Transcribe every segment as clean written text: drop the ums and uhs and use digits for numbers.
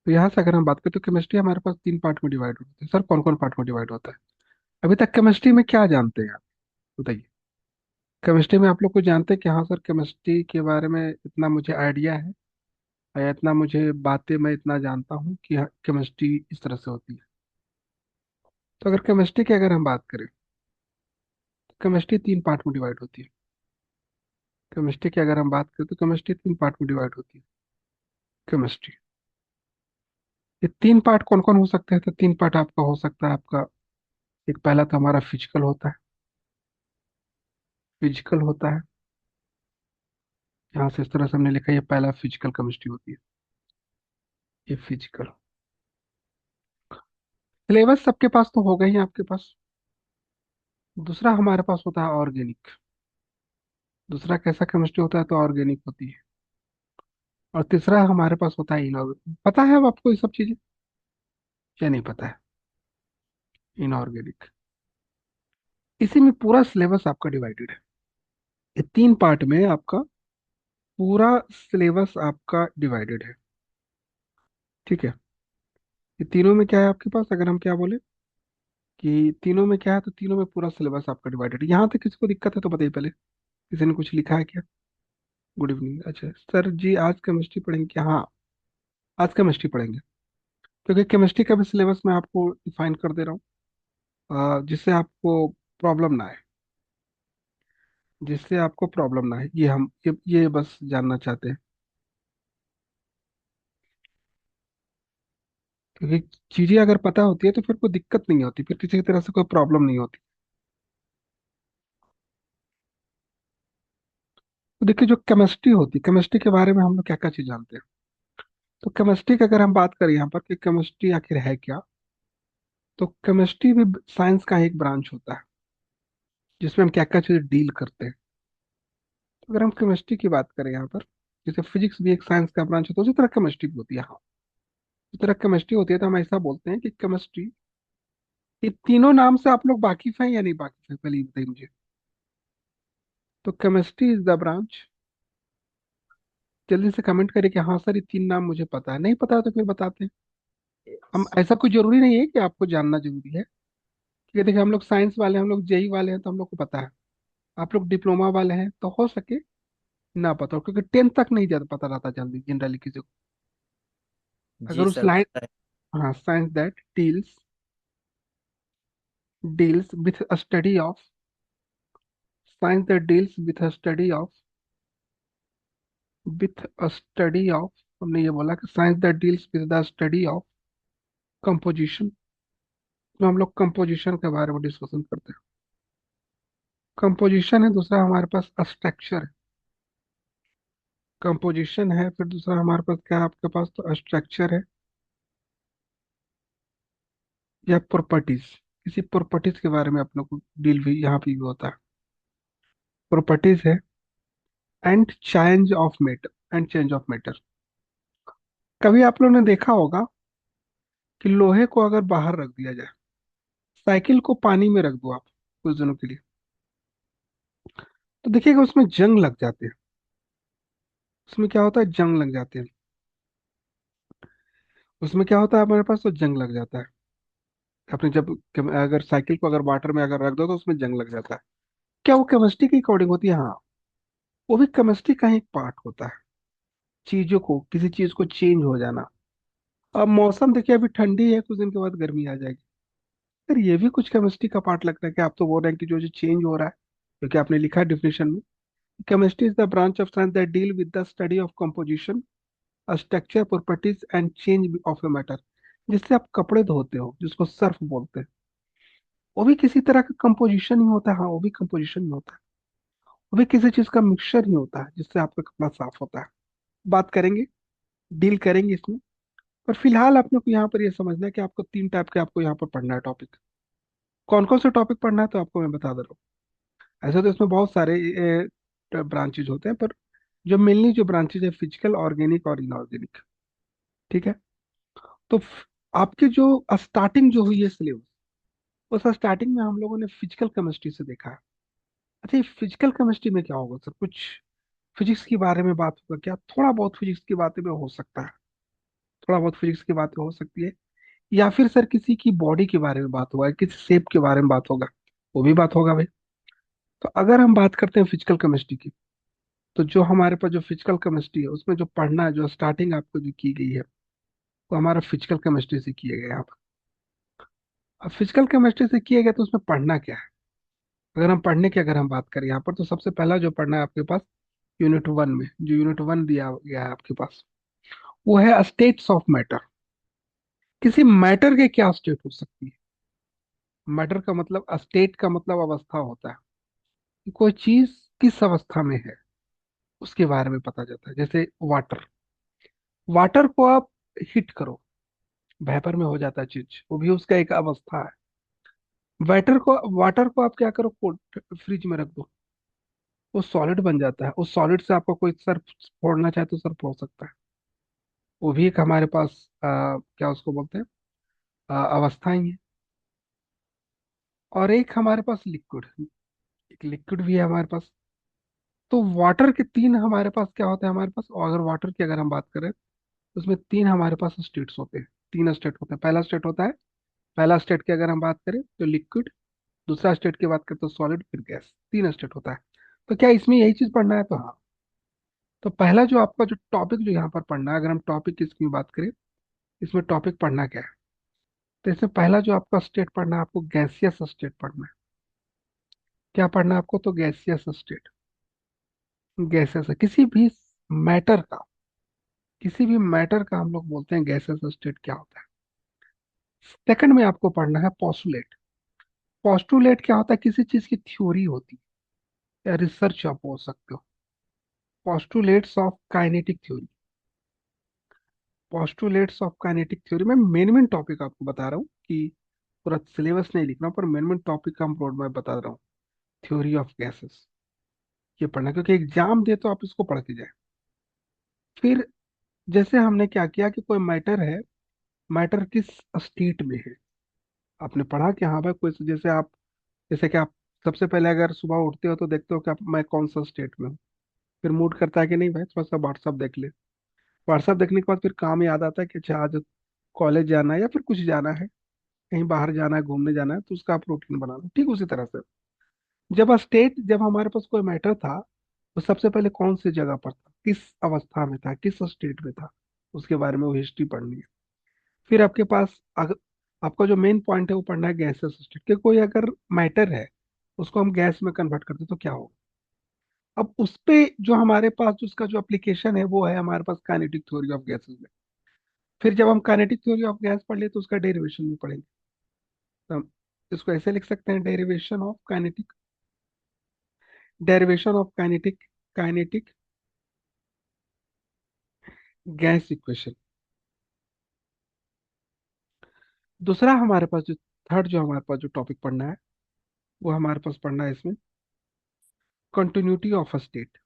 तो यहाँ से अगर हम बात करें तो केमिस्ट्री हमारे पास तीन पार्ट में डिवाइड होती है। सर कौन कौन पार्ट में डिवाइड होता है? अभी तक केमिस्ट्री में क्या जानते हैं आप, बताइए। केमिस्ट्री में आप लोग को जानते हैं कि हाँ सर केमिस्ट्री के बारे में इतना मुझे आइडिया है, या इतना मुझे बातें मैं इतना जानता हूँ कि हाँ केमिस्ट्री इस तरह से होती है। तो अगर केमिस्ट्री की अगर हम बात करें तो केमिस्ट्री तीन पार्ट में डिवाइड होती है। केमिस्ट्री की अगर हम बात करें तो केमिस्ट्री तीन पार्ट में डिवाइड होती है। केमिस्ट्री, ये तीन पार्ट कौन कौन हो सकते हैं? तो तीन पार्ट आपका हो सकता है आपका, एक पहला तो हमारा फिजिकल होता है। फिजिकल होता है, यहाँ से इस तरह से हमने लिखा है, ये पहला फिजिकल केमिस्ट्री होती है, ये फिजिकल। सिलेबस सबके पास तो होगा ही आपके पास। दूसरा हमारे पास होता है ऑर्गेनिक। दूसरा कैसा केमिस्ट्री होता है? तो ऑर्गेनिक होती है। और तीसरा हमारे पास होता है इनऑर्गेनिक। पता है अब आपको ये सब चीजें या नहीं पता है? इनऑर्गेनिक, इसी में पूरा सिलेबस आपका डिवाइडेड है। ये तीन पार्ट में आपका पूरा सिलेबस आपका डिवाइडेड है। ठीक है। ये तीनों में क्या है आपके पास, अगर हम क्या बोले कि तीनों में क्या है, तो तीनों में पूरा सिलेबस आपका डिवाइडेड है। यहाँ तक किसी को दिक्कत है तो बताइए पहले, किसी ने कुछ लिखा है क्या? Good evening. अच्छा सर जी आज केमिस्ट्री पढ़ेंगे क्या? हाँ, आज केमिस्ट्री पढ़ेंगे, क्योंकि केमिस्ट्री का भी सिलेबस मैं आपको डिफाइन कर दे रहा हूँ, जिससे आपको प्रॉब्लम ना आए। जिससे आपको प्रॉब्लम ना आए, ये बस जानना चाहते हैं। क्योंकि चीजें अगर पता होती है तो फिर कोई दिक्कत नहीं होती, फिर किसी तरह से कोई प्रॉब्लम नहीं होती। तो देखिए जो केमिस्ट्री होती है, केमिस्ट्री के बारे में हम लोग क्या क्या चीज जानते हैं। तो केमिस्ट्री की अगर हम बात करें यहाँ पर कि केमिस्ट्री आखिर है क्या, तो केमिस्ट्री भी साइंस का एक ब्रांच होता है, जिसमें हम क्या क्या चीज डील करते हैं। तो अगर हम केमिस्ट्री की बात करें यहाँ पर, जैसे फिजिक्स भी एक साइंस का ब्रांच होता है, उसी तरह केमिस्ट्री भी होती है। हाँ, उसी तरह केमिस्ट्री होती है। तो हम ऐसा बोलते हैं कि केमिस्ट्री, ये तीनों नाम से आप लोग वाकिफ हैं या नहीं वाकिफ है, पहले ये बताइए मुझे। तो केमिस्ट्री इज द ब्रांच, जल्दी से कमेंट करिए कि हाँ सर ये तीन नाम मुझे पता है। नहीं पता है तो फिर बताते हैं। हम ऐसा कुछ जरूरी नहीं है कि आपको जानना जरूरी है, क्योंकि देखिए हम लोग साइंस वाले हैं, हम लोग जेई वाले हैं, तो हम लोग को पता है। आप लोग डिप्लोमा वाले हैं तो हो सके ना पता हो, क्योंकि टेंथ तक नहीं ज्यादा पता रहता जल्दी जनरली किसी को। जी अगर उस सर लाइन, पता है। हाँ, science that deals with study of, science that deals with study of, with study of, हमने ये बोला कि science that deals with the study of composition. तो हम लोग कंपोजिशन के बारे में डिस्कशन करते हैं। कंपोजिशन है, दूसरा हमारे पास स्ट्रक्चर है। कंपोजिशन है, फिर दूसरा हमारे पास क्या है आपके पास, तो स्ट्रक्चर है या प्रॉपर्टीज। किसी प्रॉपर्टीज के बारे में अपने को डील भी यहाँ पे भी होता है। प्रॉपर्टीज है and change of matter, and change of matter. कभी आप लोगों ने देखा होगा कि लोहे को अगर बाहर रख दिया जाए, साइकिल को पानी में रख दो आप कुछ दिनों के लिए, तो देखिएगा उसमें जंग लग जाते हैं। उसमें क्या होता है, जंग लग जाते हैं। उसमें क्या होता है हमारे पास, तो जंग लग जाता है। आपने जब अगर साइकिल को अगर वाटर में अगर रख दो तो उसमें जंग लग जाता है। क्या वो केमिस्ट्री की अकॉर्डिंग होती है? हाँ, वो भी केमिस्ट्री का ही एक पार्ट होता है। चीजों को, किसी चीज को चेंज हो जाना। अब मौसम देखिए, अभी ठंडी है, कुछ दिन के बाद गर्मी आ जाएगी। सर ये भी कुछ केमिस्ट्री का पार्ट लगता है कि आप तो बोल रहे हैं कि जो जो चेंज हो रहा है, क्योंकि आपने लिखा है डिफिनेशन में, chemistry is the branch of science that deal with the study of composition, structure, properties and change of a matter. जिससे आप कपड़े धोते हो, जिसको सर्फ बोलते हैं, वो भी किसी तरह का कंपोजिशन ही होता है। हाँ, वो भी कंपोजिशन ही होता है। वो भी किसी चीज का मिक्सचर ही होता है जिससे आपका कपड़ा साफ होता है। बात करेंगे, डील करेंगे इसमें। पर फिलहाल अपने को यहाँ पर ये समझना है कि आपको तीन टाइप के आपको यहाँ पर पढ़ना है टॉपिक। कौन कौन से टॉपिक पढ़ना है तो आपको मैं बता दे रहा हूँ। ऐसे तो इसमें बहुत सारे ब्रांचेज होते हैं, पर जो मेनली जो ब्रांचेज है, फिजिकल, ऑर्गेनिक और इनऑर्गेनिक। ठीक है। तो आपके जो स्टार्टिंग जो हुई है सिलेबस, उस स्टार्टिंग में हम लोगों ने फिजिकल केमिस्ट्री से देखा है। अच्छा, ये फिजिकल केमिस्ट्री में क्या होगा सर? कुछ फिजिक्स के बारे में बात होगा क्या? थोड़ा बहुत फिजिक्स की बातें में हो सकता है, थोड़ा बहुत फिजिक्स की बात हो सकती है, या फिर सर किसी की बॉडी के बारे में बात होगा, किसी शेप के बारे में बात होगा, वो भी बात होगा भाई। तो अगर हम बात करते हैं फिजिकल केमिस्ट्री की, तो जो हमारे पास जो फिजिकल केमिस्ट्री है उसमें जो पढ़ना है, जो स्टार्टिंग आपको जो की गई है, वो हमारा फिजिकल केमिस्ट्री से किया गया है यहाँ पर। अब फिजिकल केमिस्ट्री से किया गया तो उसमें पढ़ना क्या है? अगर हम पढ़ने की अगर हम बात करें यहाँ पर, तो सबसे पहला जो पढ़ना है आपके पास, यूनिट वन में जो यूनिट वन दिया गया है आपके पास, वो है स्टेट्स ऑफ मैटर। किसी मैटर के क्या स्टेट हो सकती है? मैटर का मतलब, स्टेट का मतलब अवस्था होता है, कि कोई चीज किस अवस्था में है, उसके बारे में पता जाता है। जैसे वाटर, वाटर को आप हीट करो, वेपर में हो जाता है चीज, वो भी उसका एक अवस्था है। वाटर को आप क्या करो, फ्रिज में रख दो, वो सॉलिड बन जाता है। उस सॉलिड से आपको कोई सर फोड़ना चाहे तो सर फोड़ सकता है। वो भी एक हमारे पास क्या उसको बोलते हैं, अवस्थाएं हैं। और एक हमारे पास लिक्विड, एक लिक्विड भी है हमारे पास। तो वाटर के तीन हमारे पास क्या होता है हमारे पास, और अगर वाटर की अगर हम बात करें, तो उसमें तीन हमारे पास स्टेट्स होते हैं, तीन स्टेट होते हैं। पहला स्टेट होता है, पहला स्टेट की अगर हम बात करें तो लिक्विड, दूसरा स्टेट की बात करें तो सॉलिड, फिर गैस, तीन स्टेट होता है। तो क्या इसमें यही चीज पढ़ना है? तो हाँ। तो पहला जो आपका जो टॉपिक जो यहाँ पर पढ़ना है, अगर हम टॉपिक की इसकी बात करें, इसमें टॉपिक पढ़ना क्या है? तो इसमें पहला जो आपका स्टेट पढ़ना है, आपको गैसियस स्टेट पढ़ना है। क्या पढ़ना है आपको? तो गैसियस स्टेट। गैसेस है किसी भी मैटर का, किसी भी मैटर का हम लोग बोलते हैं गैसेस स्टेट क्या होता है। सेकंड में आपको पढ़ना है पोस्टुलेट। पोस्टुलेट क्या होता है? किसी चीज की थ्योरी होती है या रिसर्च आप बोल सकते हो। Postulates of kinetic theory. Postulates of kinetic theory में मेन मेन टॉपिक आपको बता रहा हूँ, कि पूरा सिलेबस नहीं लिखना, पर मेन मेन टॉपिक का हम रोड मैप बता रहा हूँ। थ्योरी ऑफ गैसेस, ये पढ़ना, क्योंकि एग्जाम दे तो आप इसको पढ़ के जाए। फिर जैसे हमने क्या किया कि कोई मैटर है, मैटर किस स्टेट में है, आपने पढ़ा कि हाँ भाई कोई, जैसे आप, जैसे कि आप सबसे पहले अगर सुबह उठते हो तो देखते हो कि आप, मैं कौन सा स्टेट में हूँ। फिर मूड करता है कि नहीं भाई थोड़ा सा व्हाट्सअप देख ले। व्हाट्सअप देखने के बाद फिर काम याद आता है कि अच्छा आज कॉलेज जाना है या फिर कुछ जाना है, कहीं बाहर जाना है, घूमने जाना है, तो उसका आप रूटीन बना लो। ठीक उसी तरह से जब हमारे पास कोई मैटर था, तो सबसे पहले कौन सी जगह पर था, किस अवस्था में था, किस स्टेट में था, उसके बारे में वो हिस्ट्री पढ़नी है। फिर आपके पास आपका जो मेन पॉइंट है वो पढ़ना है गैसेस स्टेट, कि कोई अगर मैटर है उसको हम गैस में कन्वर्ट करते तो क्या होगा। अब उस पे जो हमारे पास जो उसका जो एप्लीकेशन है, वो है हमारे पास काइनेटिक थ्योरी ऑफ गैसेस में। फिर जब हम काइनेटिक थ्योरी ऑफ गैस पढ़ लिए तो उसका डेरिवेशन भी पढ़ेंगे। तो हम इसको ऐसे लिख सकते हैं, derivation of kinetic kinetic gas equation. दूसरा हमारे पास जो थर्ड जो हमारे पास जो टॉपिक पढ़ना है, वो हमारे पास पढ़ना है इसमें continuity of a state.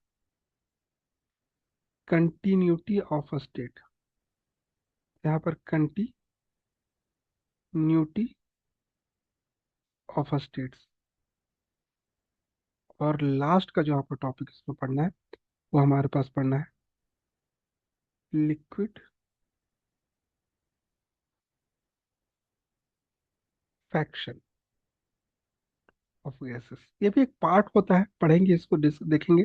Continuity of a state, यहाँ पर कंटिन्यूटी ऑफ अ स्टेट्स। और लास्ट का जो यहाँ पर टॉपिक इसमें पढ़ना है, वो हमारे पास पढ़ना है लिक्विड फैक्शन ऑफ गैसेस। ये भी एक पार्ट होता है, पढ़ेंगे इसको, देखेंगे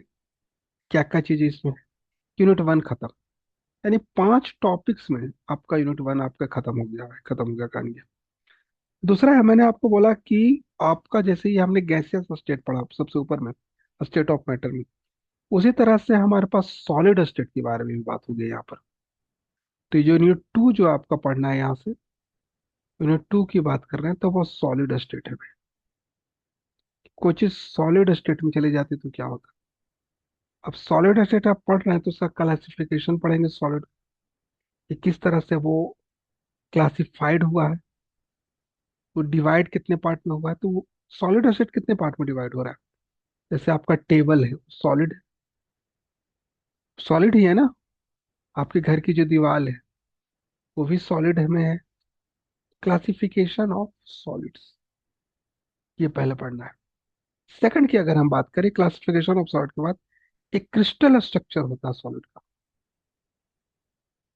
क्या क्या चीजें इसमें। यूनिट वन खत्म, यानी पांच टॉपिक्स में आपका यूनिट वन आपका खत्म हो गया है, खत्म हो गया कहानी। दूसरा है, मैंने आपको बोला कि आपका जैसे ही हमने गैसियस स्टेट पढ़ा सबसे ऊपर में, स्टेट ऑफ मैटर में, उसी तरह से हमारे पास सॉलिड स्टेट के बारे में भी बात हो गई यहाँ पर। तो ये जो यूनिट टू जो आपका पढ़ना है यहाँ से, यूनिट टू की बात कर रहे हैं, तो वो सॉलिड स्टेट है भाई। कोई चीज सॉलिड स्टेट में चली जाती है तो क्या होता है? अब सॉलिड स्टेट आप पढ़ रहे हैं तो उसका क्लासिफिकेशन पढ़ेंगे सॉलिड, कि किस तरह से वो क्लासिफाइड हुआ है, वो डिवाइड कितने पार्ट में हुआ है। तो वो सॉलिड स्टेट कितने पार्ट में डिवाइड हो रहा है? जैसे आपका टेबल है, सॉलिड, सॉलिड ही है ना। आपके घर की जो दीवार है, वो भी सॉलिड में है। क्लासिफिकेशन ऑफ सॉलिड्स, ये पहले पढ़ना है। सेकंड की अगर हम बात करें क्लासिफिकेशन ऑफ सॉलिड के बाद, एक क्रिस्टल स्ट्रक्चर होता है सॉलिड का।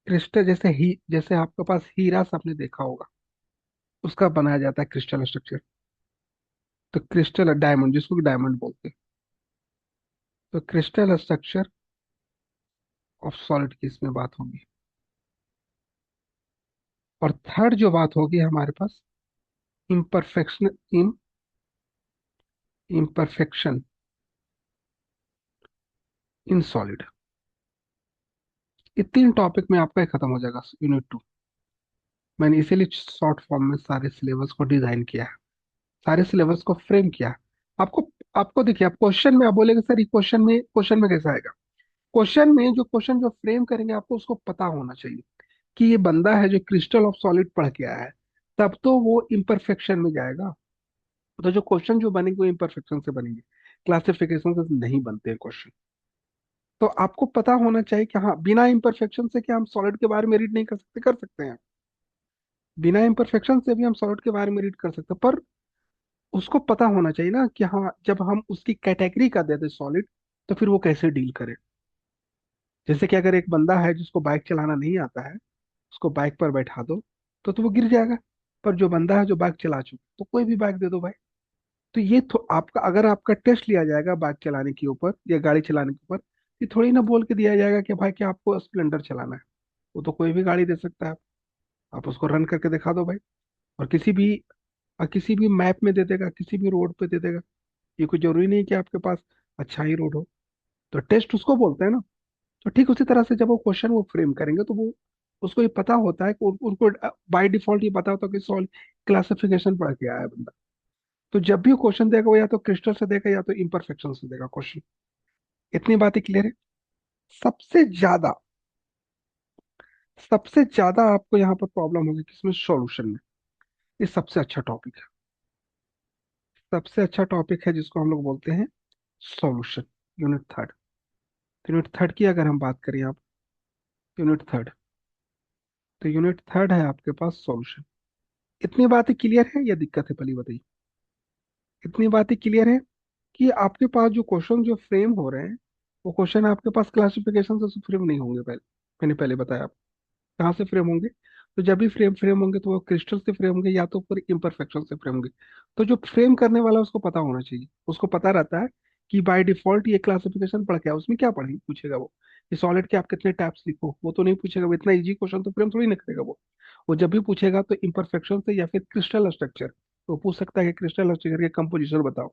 क्रिस्टल जैसे आपके पास हीरा आपने देखा होगा, उसका बनाया जाता है क्रिस्टल स्ट्रक्चर। तो क्रिस्टल डायमंड, जिसको डायमंड बोलते हैं, तो क्रिस्टल स्ट्रक्चर ऑफ सॉलिड की इसमें बात होगी। और थर्ड जो बात होगी हमारे पास, इम्परफेक्शन, इम्परफेक्शन इन सॉलिड। ये तीन टॉपिक में आपका ही खत्म हो जाएगा यूनिट 2। मैंने इसीलिए शॉर्ट फॉर्म में सारे सिलेबस को डिजाइन किया है, सारे सिलेबस को फ्रेम किया है। आपको आपको देखिए, आप क्वेश्चन में आप बोलेंगे सर ये क्वेश्चन में कैसा आएगा। क्वेश्चन में जो फ्रेम करेंगे आपको उसको पता होना चाहिए कि ये बंदा है जो क्रिस्टल ऑफ सॉलिड पढ़ के आया है, तब तो वो इम्परफेक्शन में जाएगा। तो जो क्वेश्चन जो बनेंगे वो इम्परफेक्शन से बनेंगे, क्लासिफिकेशन से नहीं बनते हैं क्वेश्चन। तो आपको पता होना चाहिए कि हाँ, बिना इम्परफेक्शन से क्या हम सॉलिड के बारे में रीड नहीं कर सकते? कर सकते हैं। बिना इम्परफेक्शन से भी हम सॉलिड के बारे में रीड कर सकते हैं, पर उसको पता होना चाहिए ना कि हाँ, जब हम उसकी कैटेगरी का देते सॉलिड, तो फिर वो कैसे डील करे। जैसे कि अगर एक बंदा है जिसको बाइक चलाना नहीं आता है, उसको बाइक पर बैठा दो तो वो गिर जाएगा। पर जो बंदा है जो बाइक चला चुका, तो कोई भी बाइक दे दो भाई। तो ये आपका, अगर आपका टेस्ट लिया जाएगा बाइक चलाने के ऊपर या गाड़ी चलाने के ऊपर, ये थोड़ी ना बोल के दिया जाएगा कि भाई कि आपको स्प्लेंडर चलाना है। वो तो कोई भी गाड़ी दे सकता है, आप उसको रन करके दिखा दो भाई। और किसी भी मैप में दे देगा, किसी भी रोड पे दे देगा। ये कोई जरूरी नहीं कि आपके पास अच्छा ही रोड हो। तो टेस्ट उसको बोलते हैं ना। तो ठीक उसी तरह से जब वो क्वेश्चन वो फ्रेम करेंगे, तो वो उसको ये पता होता है कि उनको बाय डिफॉल्ट ये पता होता है कि सॉल्व क्लासिफिकेशन पढ़ के आया है बंदा। तो जब भी वो क्वेश्चन देगा, वो या तो क्रिस्टल से देगा या तो इम्परफेक्शन से देगा क्वेश्चन। इतनी बातें क्लियर है। सबसे ज्यादा सबसे ज्यादा आपको यहाँ पर प्रॉब्लम होगी किसमें? सॉल्यूशन में। ये सबसे अच्छा टॉपिक है, सबसे अच्छा टॉपिक है जिसको हम लोग बोलते हैं solution. Unit third. Unit third की अगर हम बात करें आप, यूनिट थर्ड, तो यूनिट थर्ड है आपके पास सॉल्यूशन। इतनी बातें क्लियर है या दिक्कत है, पहले बताइए। इतनी बातें क्लियर है कि आपके पास जो क्वेश्चन जो फ्रेम हो रहे हैं, वो क्वेश्चन आपके पास क्लासिफिकेशन से फ्रेम नहीं होंगे। पहले मैंने पहले बताया, कहाँ से फ्रेम होंगे? तो जब भी फ्रेम फ्रेम होंगे तो वो क्रिस्टल से फ्रेम होंगे या तो फिर इम्परफेक्शन से फ्रेम होंगे। तो जो फ्रेम करने वाला है उसको पता होना चाहिए, उसको पता रहता है कि बाय डिफॉल्ट ये क्लासिफिकेशन पढ़ के आओ। उसमें क्या पढ़ेंगे पूछेगा वो कि सॉलिड के आप कितने टाइप्स लिखो, वो तो नहीं पूछेगा। वो इतना इजी क्वेश्चन तो फ्रेम थोड़ी ना करेगा वो जब भी पूछेगा तो इम्परफेक्शन से या फिर क्रिस्टल स्ट्रक्चर, तो पूछ सकता है कि क्रिस्टल स्ट्रक्चर के कंपोजिशन बताओ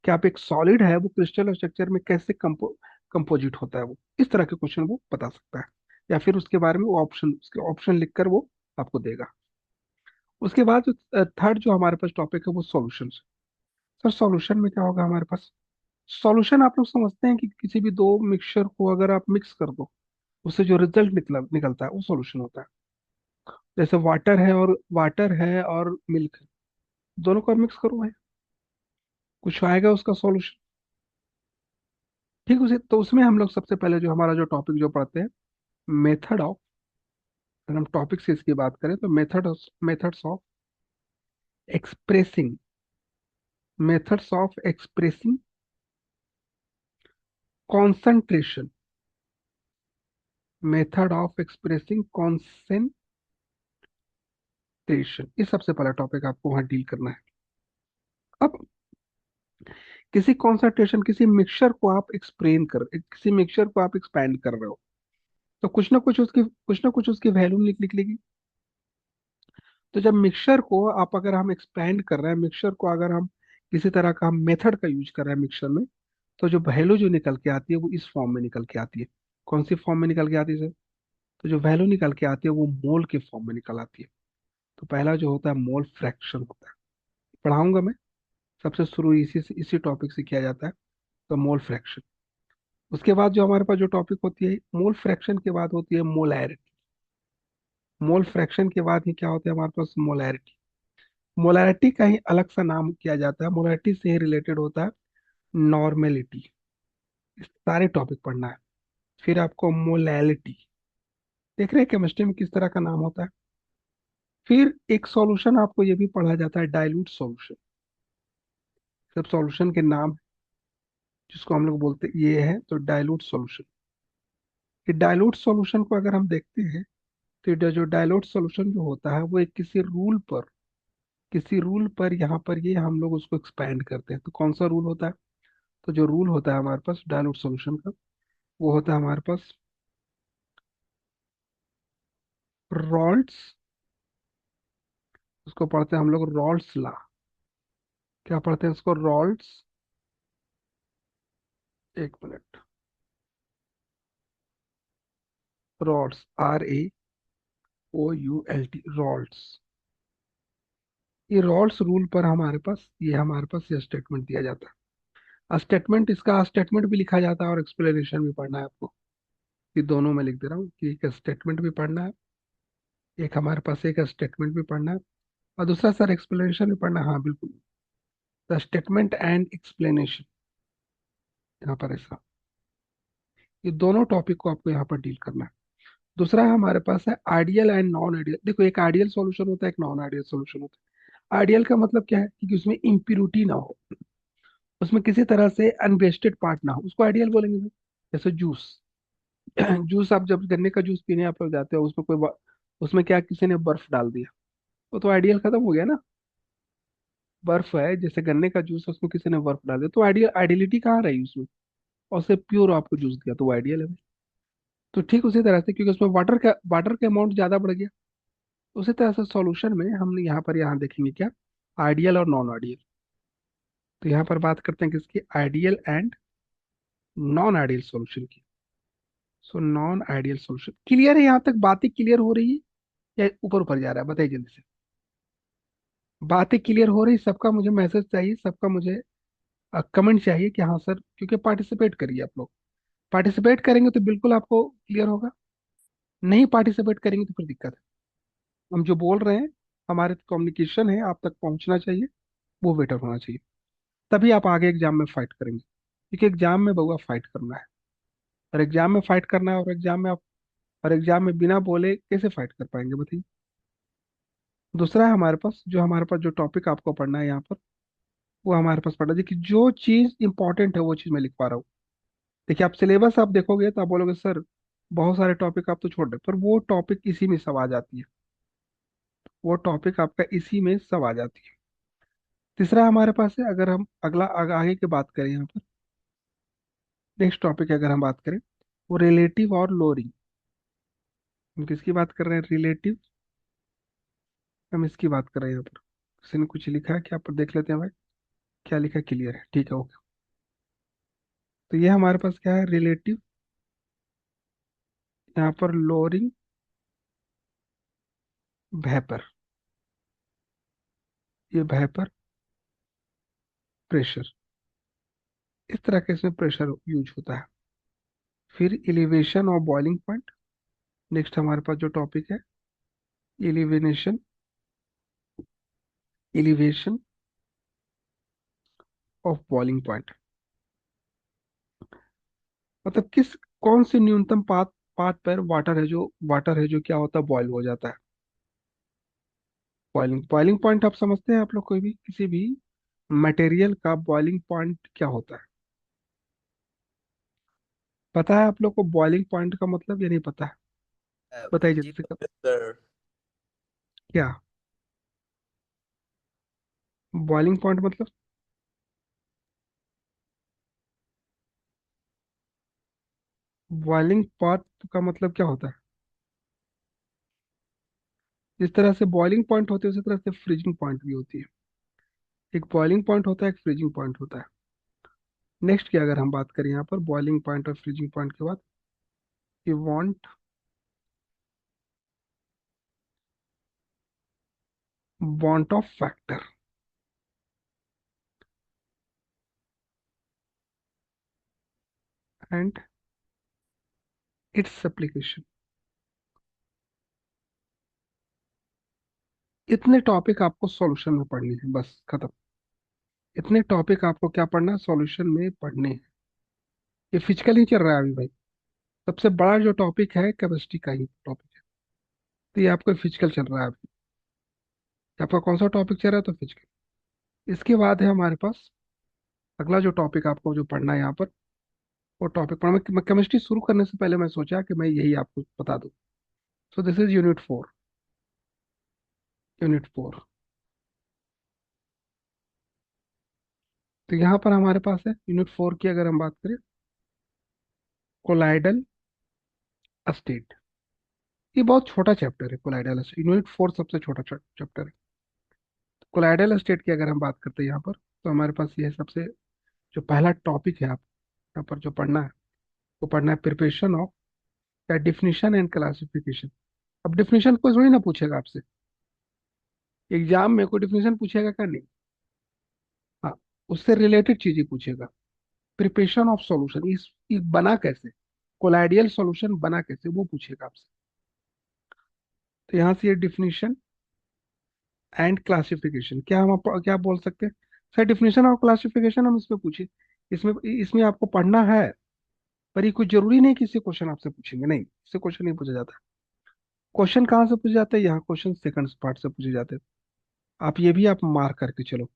कि आप एक सॉलिड है वो क्रिस्टल स्ट्रक्चर में कैसे कंपोजिट होता है। वो इस तरह के क्वेश्चन वो बता सकता है, या फिर उसके बारे में वो उसके ऑप्शन लिखकर वो आपको देगा। उसके बाद थर्ड जो हमारे पास टॉपिक है वो सॉल्यूशन। सर सॉल्यूशन में क्या होगा हमारे पास? सॉल्यूशन आप लोग समझते हैं कि किसी भी दो मिक्सचर को अगर आप मिक्स कर दो, उससे जो रिजल्ट निकलता है वो सॉल्यूशन होता है। जैसे वाटर है और मिल्क है, दोनों को आप मिक्स करो भाई, कुछ आएगा उसका सॉल्यूशन। ठीक उसे तो उसमें हम लोग सबसे पहले जो हमारा जो टॉपिक जो पढ़ते हैं, मेथड ऑफ, अगर हम टॉपिक से इसकी बात करें तो methods of expressing, methods of expressing concentration, method of expressing concentration, ये सबसे पहला टॉपिक आपको वहां डील करना है। अब किसी कॉन्सेंट्रेशन, किसी मिक्सचर को आप एक्सपेंड कर रहे हो, तो कुछ ना कुछ उसकी वैल्यू निकलेगी। तो जब मिक्सचर को आप, अगर हम एक्सपेंड कर रहे हैं मिक्सचर को, अगर हम किसी तरह का हम मेथड का यूज कर रहे हैं मिक्सचर में, तो जो वैल्यू जो निकल के आती है वो इस फॉर्म में निकल के आती है। कौन सी फॉर्म में निकल के आती है सर? तो जो वैल्यू निकल के आती है वो मोल के फॉर्म में निकल आती है। तो पहला जो होता है मोल फ्रैक्शन होता है, पढ़ाऊंगा मैं। सबसे शुरू इसी टॉपिक से किया जाता है। तो मोल फ्रैक्शन। उसके बाद जो हमारे पास जो टॉपिक होती है मोल फ्रैक्शन के बाद होती है मोलैरिटी। मोल फ्रैक्शन के बाद ही क्या होता है हमारे पास? मोलैरिटी। मोलैरिटी का ही अलग सा नाम किया जाता है, मोलैरिटी से ही रिलेटेड होता है नॉर्मेलिटी। सारे टॉपिक पढ़ना है। फिर आपको मोलैलिटी, देख रहे हैं केमिस्ट्री में किस तरह का नाम होता है। फिर एक सॉल्यूशन आपको ये भी पढ़ा जाता है, डाइल्यूट सॉल्यूशन। सब सॉल्यूशन के नाम जिसको हम लोग बोलते हैं ये है, तो डाइल्यूट सॉल्यूशन। ये डाइल्यूट सॉल्यूशन को अगर हम देखते हैं तो ये जो डायलोट सॉल्यूशन जो होता है वो एक किसी रूल पर यहाँ पर ये हम लोग उसको एक्सपैंड करते हैं। तो कौन सा रूल होता है? तो जो रूल होता है हमारे पास डायलोट सॉल्यूशन का, वो होता है हमारे पास रॉल्ट्स। उसको पढ़ते हैं हम लोग रॉल्ट्स लॉ। क्या पढ़ते हैं उसको? रॉल्ट्स। एक मिनट। रॉल्ट्स, RAOULT, रॉल्ट्स। ये रॉल्ट्स रूल पर हमारे पास ये स्टेटमेंट दिया जाता है। स्टेटमेंट, इसका स्टेटमेंट भी लिखा जाता है और एक्सप्लेनेशन भी पढ़ना है आपको। ये दोनों मैं लिख दे रहा हूँ कि एक स्टेटमेंट भी पढ़ना है, एक हमारे पास एक स्टेटमेंट भी पढ़ना है, और दूसरा सर एक्सप्लेनेशन भी पढ़ना है। हाँ बिल्कुल, द स्टेटमेंट एंड एक्सप्लेनेशन, यहाँ पर ऐसा, ये दोनों टॉपिक को आपको यहाँ पर डील करना है। दूसरा हमारे पास है आइडियल एंड नॉन आइडियल। देखो, एक आइडियल सॉल्यूशन होता है, एक नॉन आइडियल सॉल्यूशन होता है। आइडियल का मतलब क्या है कि उसमें इम्प्यूरिटी ना हो, उसमें किसी तरह से अनवेस्टेड पार्ट ना हो, उसको आइडियल बोलेंगे भाई। जैसे जूस। जूस, आप जब गन्ने का जूस पीने आप लोग जाते हो, उसमें क्या किसी ने बर्फ डाल दिया, वो तो आइडियल खत्म हो गया ना। बर्फ है, जैसे गन्ने का जूस है, उसमें किसी ने बर्फ डाल दिया, तो आइडियलिटी कहाँ रही उसमें? और सिर्फ प्योर आपको जूस दिया तो वो आइडियल है भाई। तो ठीक उसी तरह से, क्योंकि उसमें वाटर का अमाउंट ज्यादा बढ़ गया, उसी तरह से सॉल्यूशन में हमने यहाँ देखेंगे क्या, आइडियल और नॉन आइडियल। तो यहाँ पर बात करते हैं किसकी, ideal and non ideal solution की। So non ideal solution clear है? यहाँ तक बातें क्लियर हो रही है या ऊपर ऊपर जा रहा है? बताइए जल्दी से। बातें क्लियर हो रही, सबका मुझे मैसेज चाहिए, सबका मुझे कमेंट चाहिए कि हाँ सर, क्योंकि पार्टिसिपेट करिए आप लोग। पार्टिसिपेट करेंगे तो बिल्कुल आपको क्लियर होगा, नहीं पार्टिसिपेट करेंगे तो फिर दिक्कत है। हम जो बोल रहे हैं, हमारे कम्युनिकेशन है आप तक पहुंचना चाहिए, वो बेटर होना चाहिए, तभी आप आगे एग्जाम में फाइट करेंगे। क्योंकि एग्जाम में बउआ फाइट करना है, और एग्जाम में फाइट करना है, और एग्जाम में बिना बोले कैसे फाइट कर पाएंगे बताइए। दूसरा है हमारे पास जो टॉपिक आपको पढ़ना है यहाँ पर, वो हमारे पास पढ़ना है कि जो चीज इंपॉर्टेंट है वो चीज मैं लिख पा रहा हूँ। देखिए, आप सिलेबस आप देखोगे तो आप बोलोगे सर बहुत सारे टॉपिक आप तो छोड़ रहे, पर वो टॉपिक इसी में सब आ जाती है, वो टॉपिक आपका इसी में सब आ जाती है। तीसरा हमारे पास है, अगर हम आगे की बात करें यहाँ पर, नेक्स्ट टॉपिक अगर हम बात करें, वो रिलेटिव और लोअरिंग। हम किसकी बात कर रहे हैं? रिलेटिव। हम इसकी बात कर रहे हैं यहाँ पर। किसी ने कुछ लिखा है क्या? पर देख लेते हैं भाई, क्या लिखा है, क्लियर है, ठीक है ओके। तो ये हमारे पास क्या है, रिलेटिव, यहाँ पर लोअरिंग, वेपर, ये वेपर, प्रेशर, इस तरह के इसमें प्रेशर यूज होता है। फिर एलिवेशन और बॉइलिंग पॉइंट, नेक्स्ट हमारे पास जो टॉपिक है, elevation, elevation of boiling point, मतलब कौन से न्यूनतम पात पात पर वाटर है जो क्या होता है, बॉयल हो जाता है। बॉइलिंग बॉइलिंग पॉइंट आप समझते हैं आप लोग? कोई भी किसी भी मटेरियल का बॉइलिंग पॉइंट क्या होता है? पता है आप लोग को बॉइलिंग पॉइंट का मतलब, या नहीं पता है? बताइए जी जल्दी से। सर। क्या बॉइलिंग पॉइंट मतलब? बॉइलिंग पॉइंट का मतलब क्या होता है? जिस तरह से बॉइलिंग पॉइंट होती है, उसी तरह से फ्रीजिंग पॉइंट भी होती है। एक बॉइलिंग पॉइंट होता है, एक फ्रीजिंग पॉइंट होता है। नेक्स्ट की अगर हम बात करें यहाँ पर बॉइलिंग पॉइंट और फ्रीजिंग पॉइंट के बाद, you want want of factor and its application. इतने टॉपिक आपको सॉल्यूशन में पढ़ने हैं, बस खत्म। इतने टॉपिक आपको क्या पढ़ना है, सॉल्यूशन में पढ़ने हैं। ये फिजिकल ही चल रहा है अभी भाई। सबसे बड़ा जो टॉपिक है केमिस्ट्री का ही टॉपिक है। तो ये आपको फिजिकल चल रहा है अभी। आपका कौन सा टॉपिक चल रहा है? तो फिजिकल। इसके बाद है हमारे पास अगला जो टॉपिक आपको जो पढ़ना है यहाँ पर, वो टॉपिक पढ़ना। मैं केमिस्ट्री शुरू करने से पहले मैं सोचा कि मैं यही आपको बता दूं। सो दिस इज यूनिट 4। यूनिट 4। तो यहाँ पर हमारे पास है यूनिट 4 की अगर हम बात करें, कोलाइडल स्टेट। ये बहुत छोटा चैप्टर है कोलाइडल स्टेट, यूनिट 4 सबसे छोटा चैप्टर है। कोलाइडल स्टेट की अगर हम बात करते हैं यहाँ पर, तो हमारे पास ये सबसे जो पहला टॉपिक है आप यहाँ पर जो पढ़ना है, वो पढ़ना है प्रिपरेशन ऑफ या डिफिनीशन एंड क्लासिफिकेशन। अब डिफिनीशन कोई थोड़ी ना पूछेगा आपसे, एग्जाम में कोई डिफिनीशन पूछेगा क्या? नहीं। हाँ, उससे रिलेटेड चीजें पूछेगा। प्रिपरेशन ऑफ सॉल्यूशन, इस ये बना कैसे, कोलाइडियल सॉल्यूशन बना कैसे, वो पूछेगा आपसे। तो यहाँ से ये डिफिनीशन एंड क्लासिफिकेशन, क्या हम क्या बोल सकते हैं? सर डिफिनीशन और क्लासिफिकेशन हम इसमें पूछे, इसमें इसमें आपको पढ़ना है। पर ये कुछ जरूरी नहीं कि इससे क्वेश्चन आपसे पूछेंगे, नहीं, इससे क्वेश्चन नहीं पूछा जाता। क्वेश्चन कहाँ से पूछे जाते हैं? यहाँ क्वेश्चन सेकंड पार्ट से पूछे जाते हैं। आप ये भी आप मार्क करके चलो,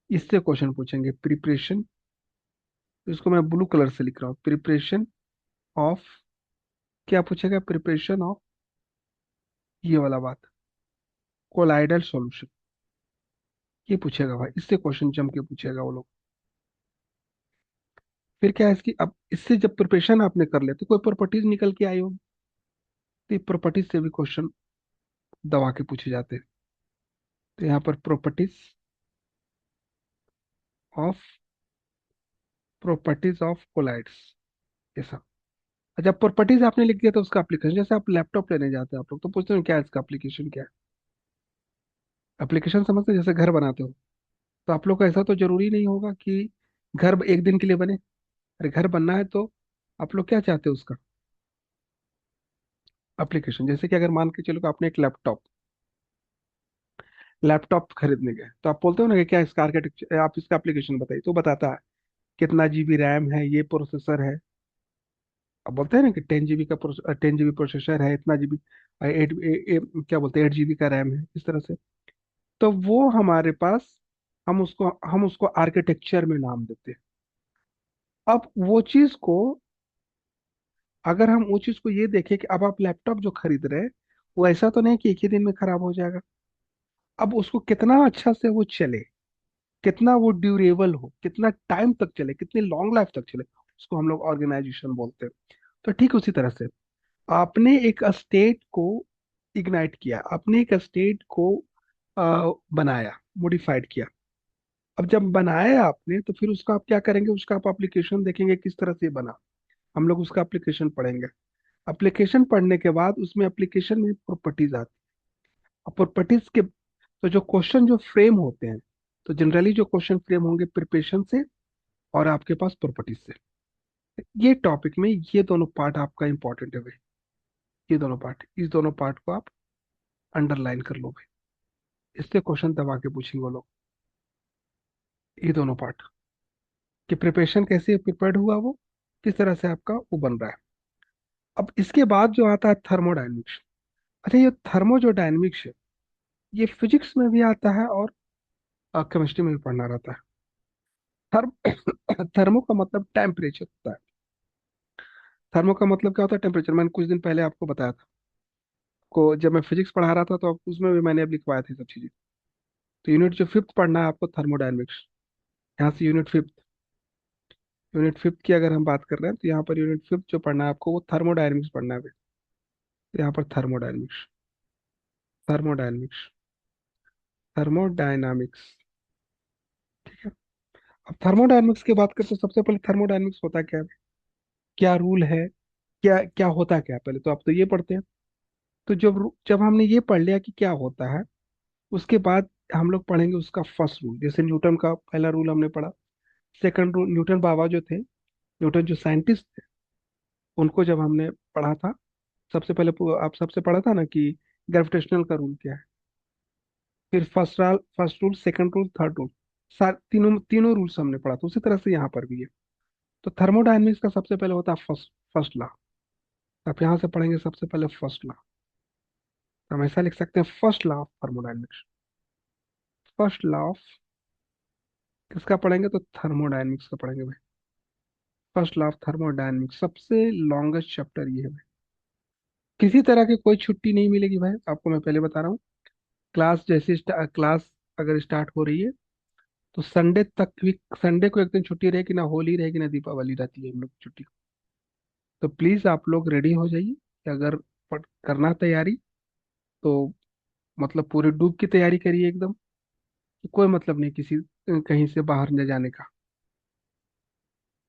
इससे क्वेश्चन पूछेंगे प्रिपरेशन। इसको मैं ब्लू कलर से लिख रहा हूँ, प्रिपरेशन ऑफ, क्या पूछेगा? प्रिपरेशन ऑफ, ये वाला बात, कोलाइडल सॉल्यूशन, ये पूछेगा भाई, इससे क्वेश्चन जम के पूछेगा वो लोग। फिर क्या है इसकी, अब इससे जब प्रिपरेशन आपने कर लिया तो कोई प्रॉपर्टीज निकल के आई होगी, तो प्रॉपर्टीज से भी क्वेश्चन दबा के पूछे जाते हैं। तो यहाँ पर ऑफ प्रॉपर्टीज ऑफ कोलाइड्स, ऐसा। जब प्रॉपर्टीज आपने लिख दिया तो उसका एप्लीकेशन, जैसे आप लैपटॉप लेने जाते हैं आप लोग तो पूछते हैं क्या है इसका एप्लीकेशन, क्या है एप्लीकेशन, समझते हैं? जैसे घर बनाते हो, तो आप लोग का ऐसा तो जरूरी नहीं होगा कि घर एक दिन के लिए बने। अरे घर बनना है तो आप लोग क्या चाहते हो उसका एप्लीकेशन? जैसे कि अगर मान के चलो कि आपने एक लैपटॉप खरीदने गए, तो आप बोलते हो ना कि क्या इसका आर्किटेक्चर, आप इसका एप्लीकेशन बताइए, तो बताता है कितना जीबी रैम है, ये प्रोसेसर है। अब बोलते हैं ना कि 10 जीबी का 10 जीबी प्रोसेसर है, इतना जीबी, एट क्या बोलते हैं, 8 जीबी का रैम है, इस तरह से। तो वो हमारे पास, हम उसको आर्किटेक्चर में नाम देते हैं। अब वो चीज को, अगर हम वो चीज को ये देखें कि अब आप लैपटॉप जो खरीद रहे हैं, वो ऐसा तो नहीं कि एक ही दिन में खराब हो जाएगा। अब उसको कितना अच्छा से वो चले, कितना वो ड्यूरेबल हो, कितना टाइम तक चले, कितनी लॉन्ग लाइफ तक चले, उसको हम लोग ऑर्गेनाइजेशन बोलते हैं। तो ठीक उसी तरह से आपने एक स्टेट को इग्नाइट किया, आपने एक स्टेट को बनाया, मॉडिफाइड किया। अब जब बनाया आपने तो फिर उसका आप क्या करेंगे, उसका आप एप्लीकेशन देखेंगे किस तरह से बना, हम लोग उसका एप्लीकेशन पढ़ेंगे। एप्लीकेशन पढ़ने के बाद उसमें एप्लीकेशन में प्रॉपर्टीज आती है, और प्रॉपर्टीज के तो जो क्वेश्चन जो फ्रेम होते हैं, तो जनरली जो क्वेश्चन फ्रेम होंगे प्रिपरेशन से और आपके पास प्रॉपर्टीज से। ये टॉपिक में ये दोनों पार्ट आपका इंपॉर्टेंट है भाई। ये दोनों पार्ट, इस दोनों पार्ट को आप अंडरलाइन कर लो भाई, इससे क्वेश्चन दबा के पूछेंगे वो लोग। ये दोनों पार्ट कि प्रिपरेशन कैसे प्रिपेयर्ड हुआ, वो किस तरह से आपका वो बन रहा है। अब इसके बाद जो आता है थर्मोडायनेमिक्स। अच्छा, ये थर्मो जो डायनेमिक्स है, ये फिजिक्स में भी आता है और केमिस्ट्री में भी पढ़ना रहता है। थर्म थर्मो का मतलब टेम्परेचर होता है। थर्मो का मतलब क्या होता है? टेम्परेचर। मैंने कुछ दिन पहले आपको बताया था, को जब मैं फिजिक्स पढ़ा रहा था तो उसमें भी मैंने अब लिखवाया था ये सब चीजें। तो यूनिट जो 5th पढ़ना है आपको, थर्मोडायनेमिक्स। यहाँ से यूनिट 5th की अगर हम बात कर रहे हैं, तो यहाँ पर यूनिट 5th जो पढ़ना है आपको, वो थर्मोडायनेमिक्स पढ़ना है। तो यहाँ पर थर्मोडायनेमिक्स थर्मोडायनामिक्स, ठीक है। अब थर्मोडायनेमिक्स की बात करते हैं, सबसे पहले थर्मोडायनेमिक्स होता क्या है, क्या रूल है, क्या क्या होता क्या है, पहले तो आप तो ये पढ़ते हैं। तो जब हमने ये पढ़ लिया कि क्या होता है, उसके बाद हम लोग पढ़ेंगे उसका फर्स्ट रूल। जैसे न्यूटन का पहला रूल हमने पढ़ा, सेकंड रूल, न्यूटन बाबा जो थे, न्यूटन जो साइंटिस्ट थे, उनको जब हमने पढ़ा था, सबसे पहले आप सबसे पढ़ा था ना कि ग्रेविटेशनल का रूल क्या है। फिर first rule, second rule, third rule, तीनों तीनों रूल्स हमने पढ़ा था। उसी तरह से यहाँ पर भी है। तो थर्मोडायनेमिक्स का सबसे पहले होता है फर्स्ट फर्स्ट लॉ। आप यहाँ से पढ़ेंगे सबसे पहले फर्स्ट लॉ। हम ऐसा लिख सकते हैं, first law of thermodynamics. First law of किसका पढ़ेंगे? तो थर्मोडायनेमिक्स का पढ़ेंगे भाई। फर्स्ट लॉ ऑफ थर्मोडायनेमिक्स सबसे लॉन्गेस्ट चैप्टर ये है भाई। किसी तरह की कोई छुट्टी नहीं मिलेगी भाई, आपको मैं पहले बता रहा हूँ। क्लास अगर स्टार्ट हो रही है तो संडे तक भी, संडे को एक दिन छुट्टी रहेगी, ना होली रहेगी ना दीपावली रहती है हम लोग की छुट्टी। तो प्लीज आप लोग रेडी हो जाइए कि अगर करना तैयारी तो मतलब पूरी डूब की तैयारी करिए एकदम। कोई मतलब नहीं किसी कहीं से बाहर न जाने का।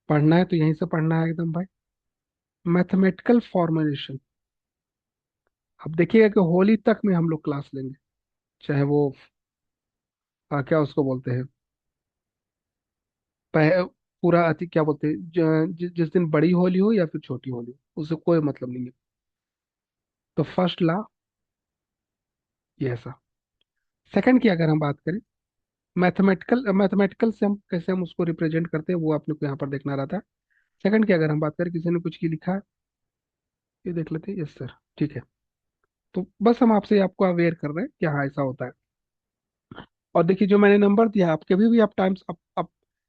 पढ़ना है तो यहीं से पढ़ना है एकदम भाई। मैथमेटिकल फॉर्मुलेशन, अब देखिएगा कि होली तक में हम लोग क्लास लेंगे, चाहे वो क्या उसको बोलते हैं, पूरा अति क्या बोलते हैं, जिस दिन बड़ी होली हो या फिर छोटी होली हो उससे कोई मतलब नहीं है। तो फर्स्ट ला ये ऐसा। सेकंड की अगर हम बात करें, मैथमेटिकल से हम कैसे हम उसको रिप्रेजेंट करते हैं वो आपने को यहाँ पर देखना रहता है। सेकंड की अगर हम बात करें, किसी ने कुछ की लिखा है, ये देख लेते हैं। यस सर, ठीक है। तो बस हम आपसे आपको अवेयर कर रहे हैं कि हाँ ऐसा होता है। और देखिए जो मैंने नंबर दिया आप कभी भी आप टाइम्स आप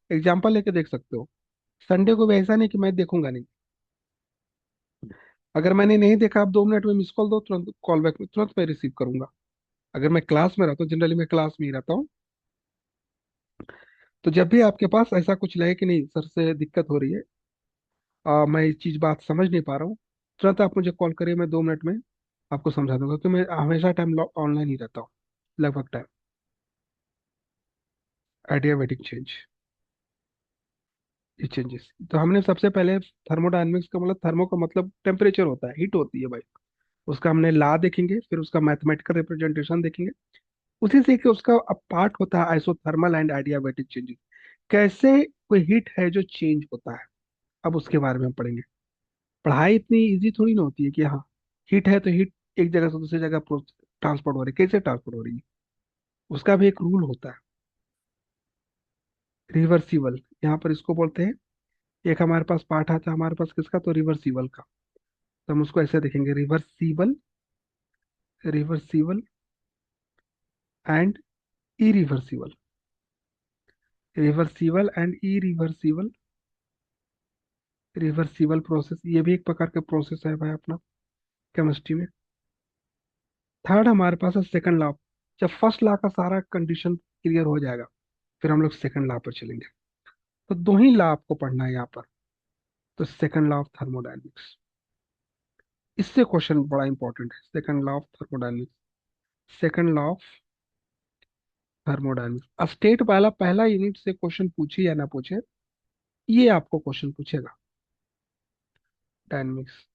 एग्जाम्पल लेके देख सकते हो। संडे को भी ऐसा नहीं कि मैं देखूंगा नहीं। अगर मैंने नहीं देखा, आप 2 मिनट में मिस कॉल दो, तुरंत कॉल बैक में तुरंत मैं रिसीव करूंगा। अगर मैं क्लास में रहता हूँ, जनरली मैं क्लास में ही रहता हूँ, तो जब भी आपके पास ऐसा कुछ लगे कि नहीं सर से दिक्कत हो रही है, मैं ये चीज बात समझ नहीं पा रहा हूँ, तुरंत आप मुझे कॉल करिए, मैं 2 मिनट में आपको समझा दूंगा, क्योंकि मैं हमेशा टाइम ऑनलाइन ही रहता हूँ, लगभग टाइम। आइडियामेटिक चेंज, ये चेंजेस तो हमने सबसे पहले थर्मोडायनेमिक्स का मतलब, थर्मो का मतलब टेम्परेचर होता है, हीट होती है भाई। उसका हमने ला देखेंगे, फिर उसका मैथमेटिकल रिप्रेजेंटेशन देखेंगे। उसी से कि उसका अब पार्ट होता है आइसोथर्मल एंड आइडियाबैटिक चेंजेस। कैसे कोई हीट है जो चेंज होता है, अब उसके बारे में हम पढ़ेंगे। पढ़ाई इतनी इजी थोड़ी ना होती है कि हाँ हीट है तो हीट एक जगह से दूसरी जगह ट्रांसपोर्ट हो रही है, कैसे ट्रांसपोर्ट हो रही है, उसका भी एक रूल होता है। रिवर्सिबल, यहाँ पर इसको बोलते हैं। एक हमारे पास पार्ट आता है हमारे पास किसका, तो रिवर्सिबल का। तो हम उसको ऐसे देखेंगे, reversible, reversible and irreversible. Reversible and irreversible, reversible process, ये भी एक प्रकार का प्रोसेस है भाई अपना केमिस्ट्री में। थर्ड हमारे पास है सेकंड लॉ। जब फर्स्ट लॉ का सारा कंडीशन क्लियर हो जाएगा, फिर हम लोग सेकंड लॉ पर चलेंगे। तो दो ही लॉ आपको पढ़ना है यहाँ पर। तो सेकंड लॉ ऑफ थर्मोडायनेमिक्स, इससे क्वेश्चन बड़ा इंपॉर्टेंट है। Second law of thermodynamics, second law of thermodynamics. State वाला पहला यूनिट से क्वेश्चन पूछे या ना पूछे, ये आपको क्वेश्चन पूछेगा। डायनेमिक्स,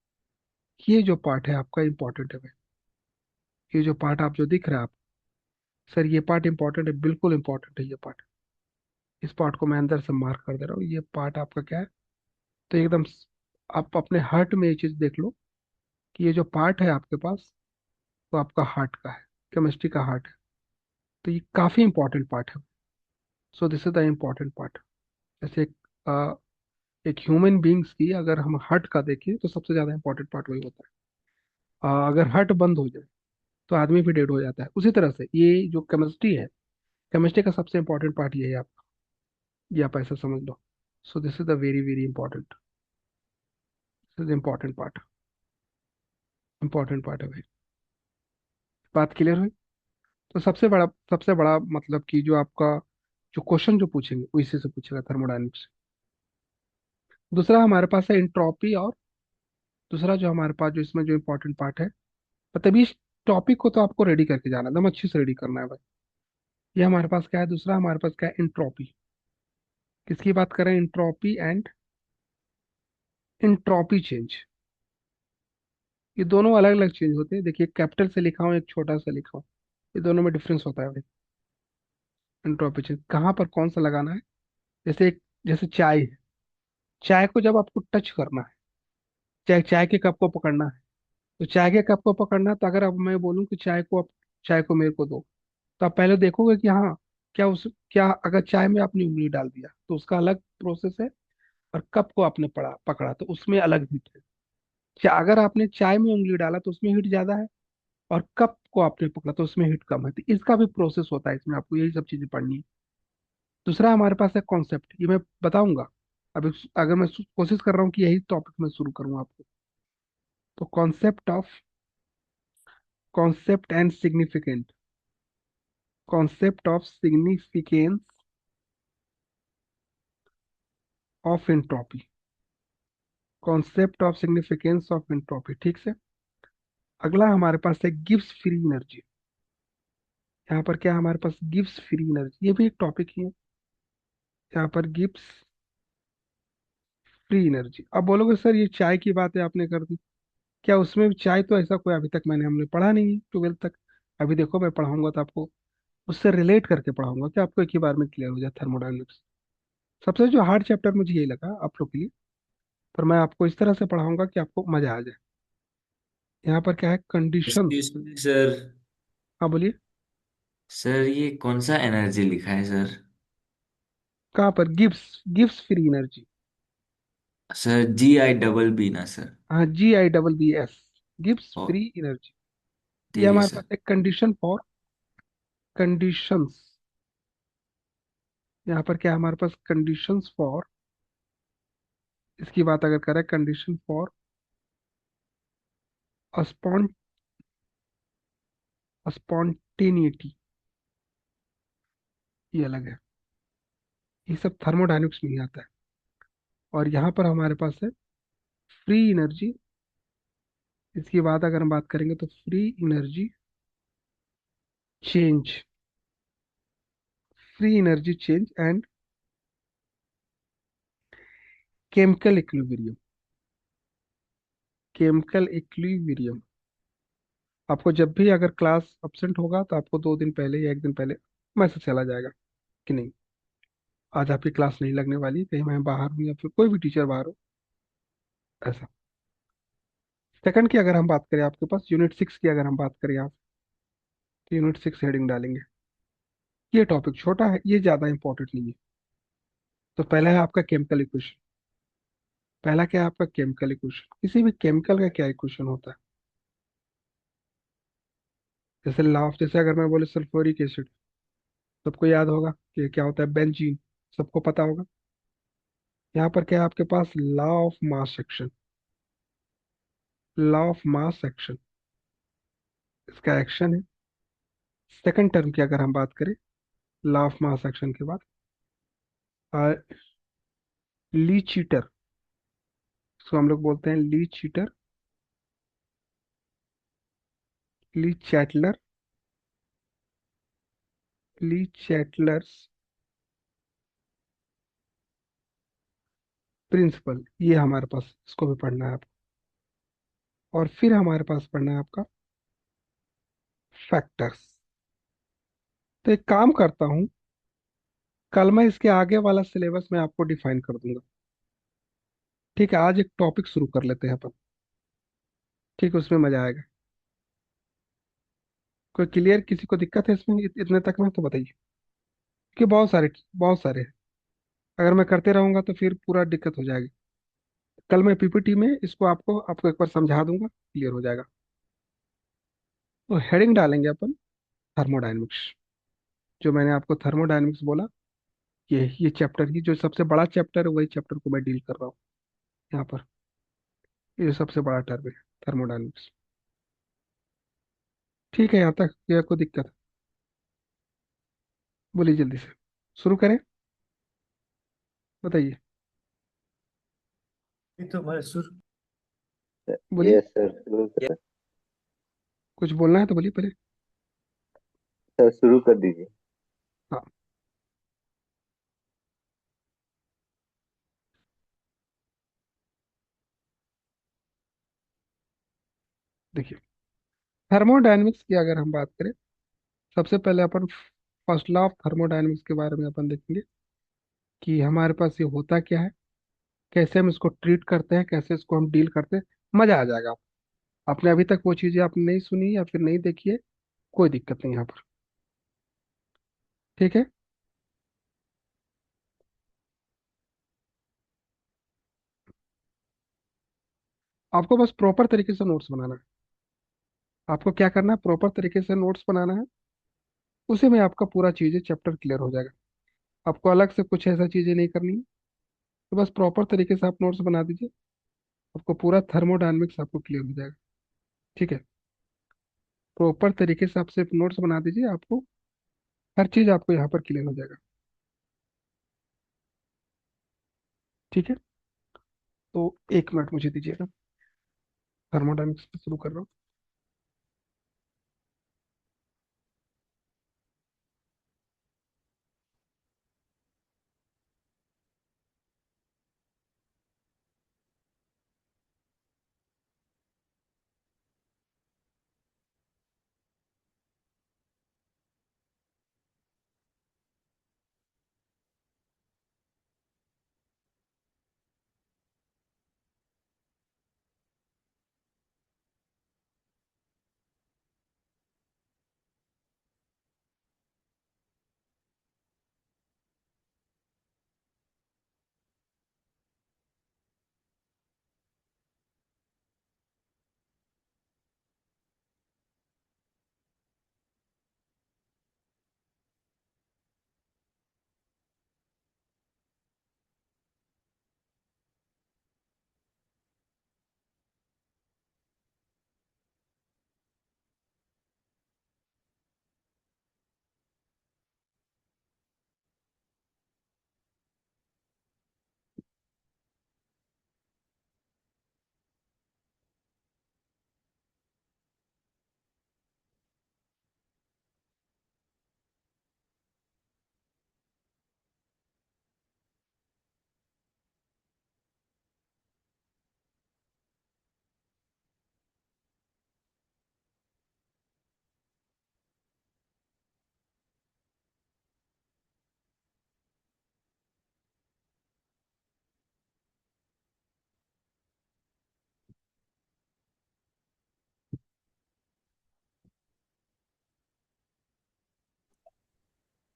ये जो पार्ट है आपका इंपॉर्टेंट है भाई। ये जो पार्ट आप जो दिख रहा है आप, सर ये पार्ट इंपॉर्टेंट है, बिल्कुल इंपॉर्टेंट है ये पार्ट। इस पार्ट को मैं अंदर से मार्क कर दे रहा हूँ, ये पार्ट आपका क्या है। तो एकदम आप अपने हार्ट में ये चीज देख लो कि ये जो पार्ट है आपके पास, तो आपका हार्ट का है, केमिस्ट्री का हार्ट है। तो ये काफी इंपॉर्टेंट पार्ट है। सो this is the important part. जैसे एक ह्यूमन बींग्स की अगर हम हार्ट का देखें तो सबसे ज्यादा इंपॉर्टेंट पार्ट वही होता है। अगर हार्ट बंद हो जाए तो आदमी भी डेड हो जाता है। उसी तरह से ये जो केमिस्ट्री है, केमिस्ट्री का सबसे इंपॉर्टेंट पार्ट ये है आपका, ये आप ऐसा समझ लो। So this is the very very important, this is important part है भाई। बात क्लियर हुई। तो सबसे बड़ा मतलब कि जो आपका जो क्वेश्चन जो पूछेंगे वो इसी से पूछेगा, थर्मोडायनेमिक्स। दूसरा हमारे पास है इंट्रॉपी, और दूसरा जो हमारे पास जो इसमें जो इंपॉर्टेंट पार्ट है, मतलब इस टॉपिक को तो आपको रेडी करके जाना है, एकदम अच्छे से रेडी करना है भाई। ये हमारे पास क्या है, दूसरा हमारे पास क्या है, इंट्रॉपी। किसकी बात करें, इंट्रॉपी एंड इंट्रॉपी चेंज। ये दोनों अलग अलग चेंज होते हैं। देखिए कैपिटल से लिखा हूँ, एक छोटा सा लिखा हूँ, ये दोनों में डिफरेंस होता है भाई। इंट्रॉपी चेंज कहाँ पर कौन सा लगाना है। जैसे चाय है, चाय को जब आपको टच करना है, चाय चाय के कप को पकड़ना है, तो चाय के कप को पकड़ना है, तो अगर अब मैं बोलूँ कि चाय को मेरे को दो, तो आप पहले देखोगे कि हाँ क्या अगर चाय में आपने उंगली डाल दिया तो उसका अलग प्रोसेस है, और कप को आपने पड़ा पकड़ा तो उसमें अलग हीट है। अगर आपने चाय में उंगली डाला तो उसमें हीट ज्यादा है, और कप को आपने पकड़ा तो उसमें हीट कम है। तो इसका भी प्रोसेस होता है, इसमें आपको यही सब चीजें पढ़नी है। दूसरा हमारे पास है कॉन्सेप्ट, ये मैं बताऊंगा। अगर मैं कोशिश कर रहा हूँ कि यही टॉपिक में शुरू करूँ आपको। तो concept of concept and significant, concept of significance of entropy, concept of significance of entropy, ठीक से। अगला हमारे पास है गिब्स फ्री एनर्जी। यहाँ पर क्या है हमारे पास, गिब्स फ्री एनर्जी, ये भी एक टॉपिक ही है। यहाँ पर गिब्स फ्री एनर्जी। अब बोलोगे सर ये चाय की बातें आपने कर दी, क्या उसमें भी चाय, तो ऐसा कोई अभी तक हमने पढ़ा नहीं है 12th तक। अभी देखो मैं पढ़ाऊंगा तो आपको उससे रिलेट करके पढ़ाऊंगा कि आपको एक ही बार में क्लियर हो जाए थर्मोडायनेमिक्स। सबसे जो हार्ड चैप्टर मुझे यही लगा आप लोग के लिए, पर मैं आपको इस तरह से पढ़ाऊंगा कि आपको मजा आ जाए। यहाँ पर क्या है, कंडीशंस। Excuse me sir. हाँ बोलिए। सर ये कौन सा एनर्जी लिखा है सर? कहाँ पर, Gibbs, Gibbs free energy. Sir GIBB ना सर? हाँ, GIBBS, गिब्स ओ, फ्री एनर्जी। ये ठीक है हमारे पास सर। एक कंडीशन फॉर कंडीशंस। यहाँ पर क्या है हमारे पास, कंडीशंस फॉर, इसकी बात अगर करें, कंडीशन फॉर स्पॉन्टेनिटी, ये अलग है। ये सब थर्मोडायनेमिक्स में ही आता है। और यहाँ पर हमारे पास है फ्री एनर्जी। इसकी बात अगर हम बात करेंगे तो free energy change, free energy change and chemical equilibrium, chemical equilibrium. आपको जब भी अगर क्लास अब्सेंट होगा तो आपको 2 दिन पहले या एक दिन पहले मैसेज चला जाएगा कि नहीं, आज आपकी क्लास नहीं लगने वाली, कहीं मैं बाहर हूँ या फिर कोई भी टीचर बाहर हो, ऐसा। सेकंड की अगर हम बात करें, आपके पास यूनिट 6 की अगर हम बात करें यहाँ, तो यूनिट 6 हेडिंग डालेंगे। ये टॉपिक छोटा है, ये ज्यादा इंपॉर्टेंट नहीं है। तो पहला है आपका केमिकल इक्वेशन। पहला क्या है आपका, केमिकल इक्वेशन। किसी भी केमिकल का क्या इक्वेशन होता है, जैसे लाफ, जैसे अगर मैं बोले सल्फ्यूरिक एसिड, सबको याद होगा कि क्या होता है, बेंजीन, सबको पता होगा। यहाँ पर क्या है आपके पास, law of mass action, law of mass action, इसका एक्शन है। सेकंड टर्म की अगर हम बात करें, लॉ ऑफ मास एक्शन के बाद ली चीटर, इसको हम लोग बोलते हैं ली चीटर, ली चैटलर, ली चैटलर्स प्रिंसिपल, ये हमारे पास, इसको भी पढ़ना है आपको। और फिर हमारे पास पढ़ना है आपका फैक्टर्स। तो एक काम करता हूँ, कल मैं इसके आगे वाला सिलेबस में आपको डिफाइन कर दूंगा। ठीक है, आज एक टॉपिक शुरू कर लेते हैं अपन। ठीक है, उसमें मजा आएगा। कोई क्लियर, किसी को दिक्कत है इसमें, इतने तक में तो बताइए, कि बहुत सारे हैं। अगर मैं करते रहूंगा तो फिर पूरा दिक्कत हो जाएगी। कल मैं पीपीटी में इसको आपको एक बार समझा दूंगा, क्लियर हो जाएगा। तो हेडिंग डालेंगे अपन, थर्मोडायनेमिक्स। जो मैंने आपको थर्मोडायनेमिक्स बोला, ये चैप्टर की जो सबसे बड़ा चैप्टर है, वही चैप्टर को मैं डील कर रहा हूँ यहाँ पर। ये जो सबसे बड़ा टर्म है, थर्मोडायनेमिक्स। ठीक है, यहाँ तक ये कोई दिक्कत है? बोलिए जल्दी से, शुरू करें, बताइए। ये तो मैं सुर बोलिए, यस सर, शुरू कर। कुछ बोलना है तो बोलिए पहले। सर शुरू कर दीजिए। हाँ, देखिए, थर्मोडायनेमिक्स की अगर हम बात करें, सबसे पहले अपन फर्स्ट लॉ ऑफ थर्मोडायनेमिक्स के बारे में अपन देखेंगे कि हमारे पास ये होता क्या है, कैसे हम इसको ट्रीट करते हैं, कैसे इसको हम डील करते हैं। मजा आ जाएगा। आपने अभी तक वो चीजें आपने नहीं सुनी या फिर नहीं देखी है, कोई दिक्कत नहीं यहाँ पर। ठीक है, आपको बस प्रॉपर तरीके से नोट्स बनाना है। आपको क्या करना है, प्रॉपर तरीके से नोट्स बनाना है। उसी में आपका पूरा चीजें चैप्टर क्लियर हो जाएगा। आपको अलग से कुछ ऐसा चीजें नहीं करनी है। तो बस प्रॉपर तरीके से आप नोट्स बना दीजिए, आपको पूरा थर्मोडायनेमिक्स आपको क्लियर हो जाएगा। ठीक है, प्रॉपर तरीके से आप सिर्फ नोट्स बना दीजिए, आपको हर चीज आपको यहाँ पर क्लियर हो जाएगा। ठीक है, तो 1 मिनट मुझे दीजिएगा, थर्मोडाइनमिक्स से शुरू कर रहा हूँ।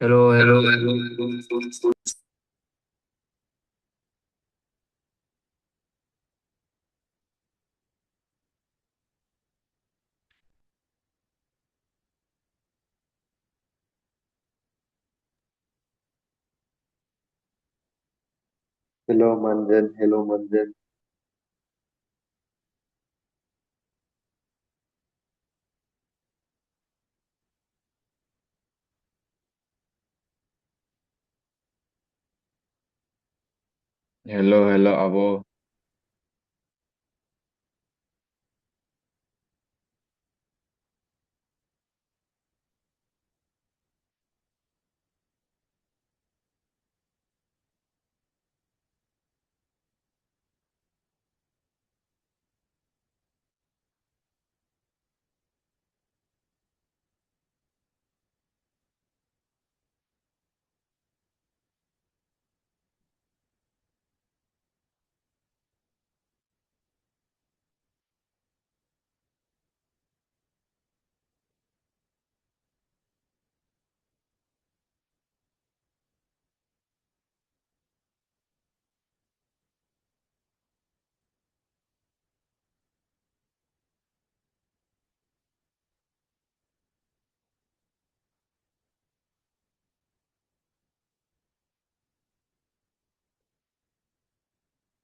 Hello hello. हेलो मंजन, हेलो मंजन। हेलो हेलो अबो।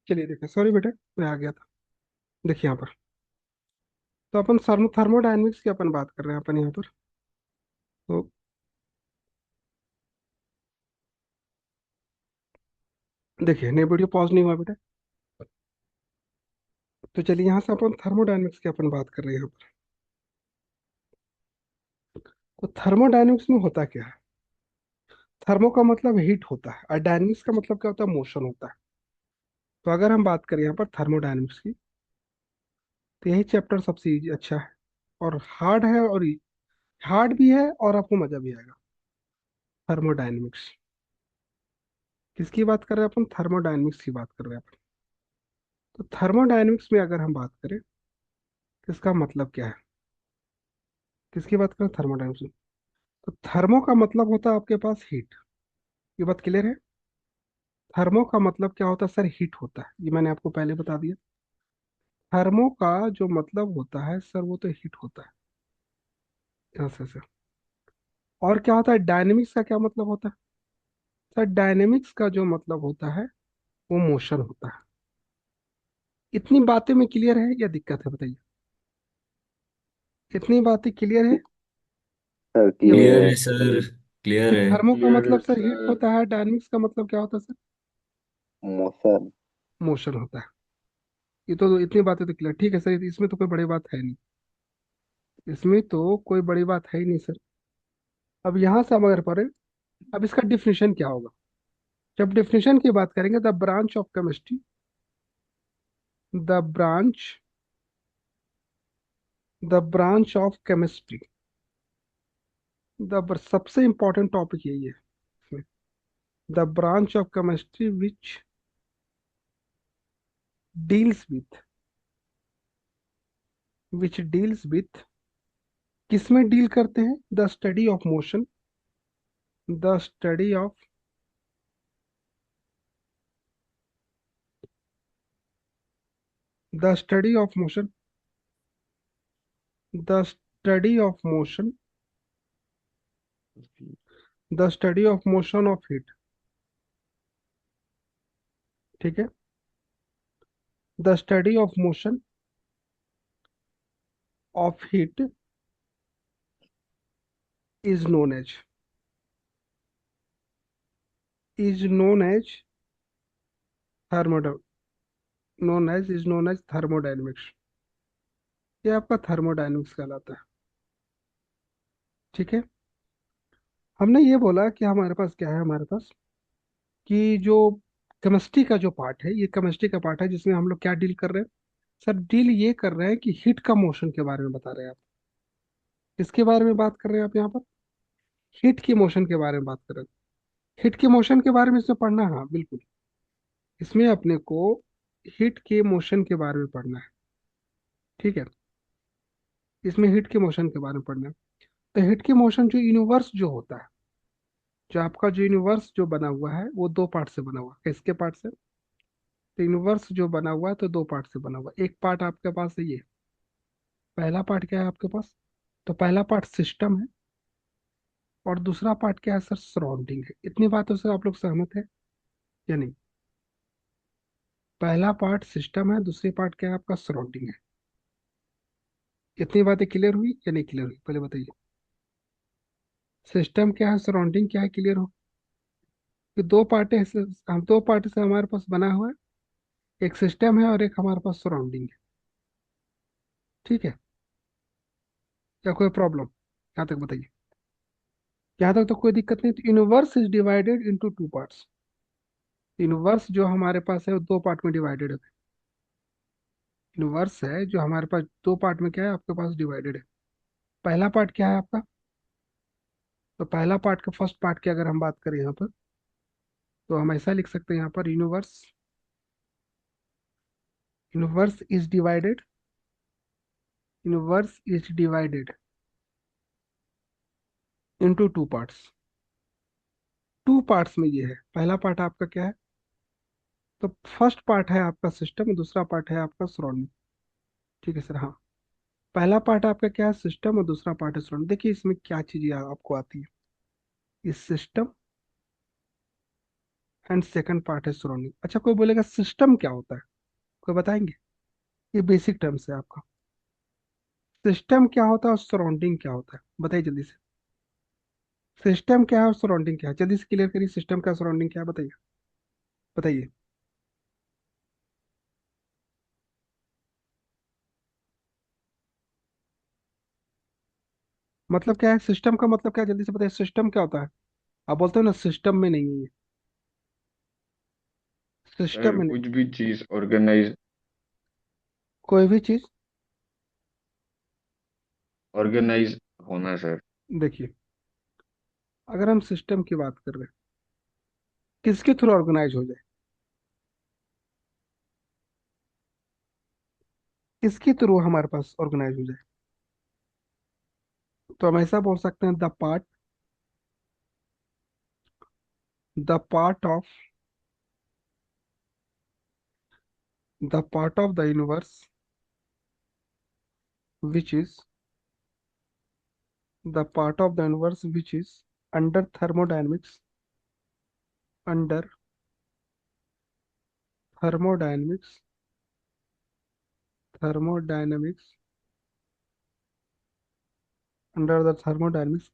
चलिए देखिए, सॉरी बेटा, मैं आ गया था। देखिए यहाँ पर, तो अपन थर्मोडाइनमिक्स की अपन बात कर रहे हैं अपन यहाँ पर। तो देखिए, नहीं वीडियो पॉज नहीं हुआ बेटा। तो चलिए यहाँ से अपन थर्मोडाइनमिक्स की अपन बात कर रहे हैं यहाँ पर। तो थर्मोडाइनमिक्स में होता क्या है? थर्मो का मतलब हीट होता है, और डायनेमिक्स का मतलब क्या होता है? मोशन होता है। तो अगर हम बात करें यहाँ पर थर्मोडायनेमिक्स की, तो यही चैप्टर सबसे इजी अच्छा है, और हार्ड है, और हार्ड भी है, और आपको मजा भी आएगा। थर्मोडायनेमिक्स किसकी बात कर रहे हैं अपन? थर्मोडायनेमिक्स की बात कर रहे हैं अपन। तो थर्मोडायनेमिक्स में अगर हम बात करें, तो इसका मतलब क्या है? किसकी बात करें थर्मोडायनेमिक्स में? तो थर्मो का मतलब होता है आपके पास हीट। ये बात क्लियर है? थर्मो का मतलब क्या होता है सर? हीट होता है, ये मैंने आपको पहले बता दिया। थर्मो का जो मतलब होता है सर, वो तो हीट होता है। यहाँ से और क्या होता है? डायनेमिक्स का क्या मतलब होता है? सर डायनेमिक्स का जो मतलब होता है, वो मोशन होता है। इतनी बातें में क्लियर है या दिक्कत है, बताइए। इतनी बातें क्लियर है? सर ये क्लियर है क्लियर सर, क्लियर कि है। थर्मो का क्लियर मतलब सर हीट सर। होता है, डायनेमिक्स का मतलब क्या होता है सर? मोशन। मोशन होता है। ये तो इतनी बातें तो क्लियर, ठीक है सर, इसमें तो कोई बड़ी बात है नहीं। इसमें तो कोई बड़ी बात है ही नहीं सर। अब यहाँ से हम अगर पढ़े, अब इसका डिफिनेशन क्या होगा? जब डिफिनेशन की बात करेंगे, the branch of chemistry, the branch, the branch of chemistry, the सबसे इंपॉर्टेंट टॉपिक यही है इसमें। The branch of chemistry which deals with, which deals with, किसमें डील करते हैं? The study of motion, the study of, the study of motion, the study of motion, the study of motion of heat. ठीक है, the study of motion of heat is known as, is known as थर्मोडा, is known as thermodynamics. ये आपका thermodynamics कहलाता है। ठीक है, हमने ये बोला कि हमारे पास क्या है, हमारे पास कि जो केमिस्ट्री का जो पार्ट है, ये केमिस्ट्री का पार्ट है जिसमें हम लोग क्या डील कर रहे हैं? सर डील ये कर रहे हैं कि हीट का मोशन के बारे में बता रहे हैं आप। किसके बारे में बात कर रहे हैं आप यहाँ पर? हीट की मोशन के बारे में बात कर रहे हैं। हीट के मोशन के बारे में इसमें पढ़ना है, हाँ बिल्कुल। इसमें अपने को हीट के मोशन के बारे में पढ़ना है। ठीक है, इसमें हीट के मोशन के बारे में पढ़ना है। तो हीट के मोशन जो यूनिवर्स जो होता है, जो आपका जो यूनिवर्स जो बना हुआ है, वो दो पार्ट से बना हुआ है। किसके पार्ट से? तो यूनिवर्स जो बना हुआ है तो दो पार्ट से बना हुआ है। एक पार्ट आपके पास है ये, पहला पार्ट क्या है आपके पास? तो पहला पार्ट सिस्टम है, और दूसरा पार्ट क्या है सर? सराउंडिंग है। इतनी बातों से आप लोग सहमत है या नहीं? पहला पार्ट सिस्टम है, दूसरी पार्ट क्या है आपका? सराउंडिंग है। इतनी बातें क्लियर हुई या नहीं क्लियर हुई, पहले बताइए। सिस्टम क्या है, सराउंडिंग क्या है, क्लियर हो? कि दो पार्ट है, हम दो पार्ट से हमारे पास बना हुआ है। एक सिस्टम है और एक हमारे पास सराउंडिंग है। ठीक है, क्या कोई प्रॉब्लम यहाँ तक बताइए? यहाँ तक तो कोई दिक्कत नहीं। तो universe is divided into two parts. Universe जो हमारे पास है वो दो पार्ट में डिवाइडेड है। यूनिवर्स है जो हमारे पास दो पार्ट में क्या है आपके पास? डिवाइडेड है। पहला पार्ट क्या है आपका? तो पहला पार्ट का फर्स्ट पार्ट की अगर हम बात करें यहाँ पर, तो हम ऐसा लिख सकते हैं यहाँ पर, universe, universe is divided, universe is divided into two parts. Two parts में ये है, पहला पार्ट आपका क्या है? तो फर्स्ट पार्ट है आपका सिस्टम, दूसरा पार्ट है आपका सराउंडिंग। ठीक है सर, हाँ। पहला पार्ट आपका क्या है? सिस्टम, और दूसरा पार्ट है सराउंडिंग। देखिए इसमें क्या चीजें आपको आती है। ये सिस्टम एंड सेकंड पार्ट है सराउंडिंग। अच्छा, कोई बोलेगा सिस्टम क्या होता है? कोई बताएंगे? ये बेसिक टर्म्स है आपका। सिस्टम क्या होता है और सराउंडिंग क्या होता है, बताइए जल्दी से। सिस्टम क्या है और सराउंडिंग क्या है, जल्दी से क्लियर करिए। सिस्टम क्या, सराउंडिंग क्या है, बताइए, बताइए। मतलब क्या है सिस्टम का, मतलब क्या है, जल्दी से बताइए। सिस्टम क्या होता है? आप बोलते हो ना सिस्टम में नहीं है ये, सिस्टम सर में नहीं। कुछ भी चीज ऑर्गेनाइज, कोई भी चीज, ऑर्गेनाइज होना सर। देखिए, अगर हम सिस्टम की बात कर रहे हैं, किसके थ्रू ऑर्गेनाइज हो जाए? किसके थ्रू हमारे पास ऑर्गेनाइज हो जाए? तो हम ऐसा बोल सकते हैं, the part of, the part of the universe which is, the part of the universe which is under thermodynamics, under thermodynamics, thermodynamics under the thermodynamics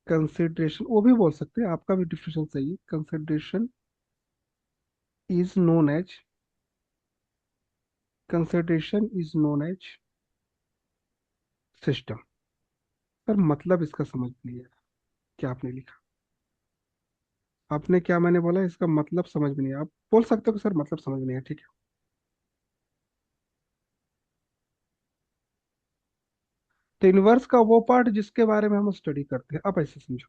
consideration वो भी बोल सकते हैं, आपका भी डिफिनेशन सही है। Consideration is known as consideration is known as system. पर मतलब इसका समझ नहीं आया, क्या आपने लिखा? आपने क्या मैंने बोला, इसका मतलब समझ में नहीं आया। आप बोल सकते हो कि सर मतलब समझ में नहीं आया, ठीक है। तो इनवर्स का वो पार्ट जिसके बारे में हम स्टडी करते हैं, आप ऐसे समझो।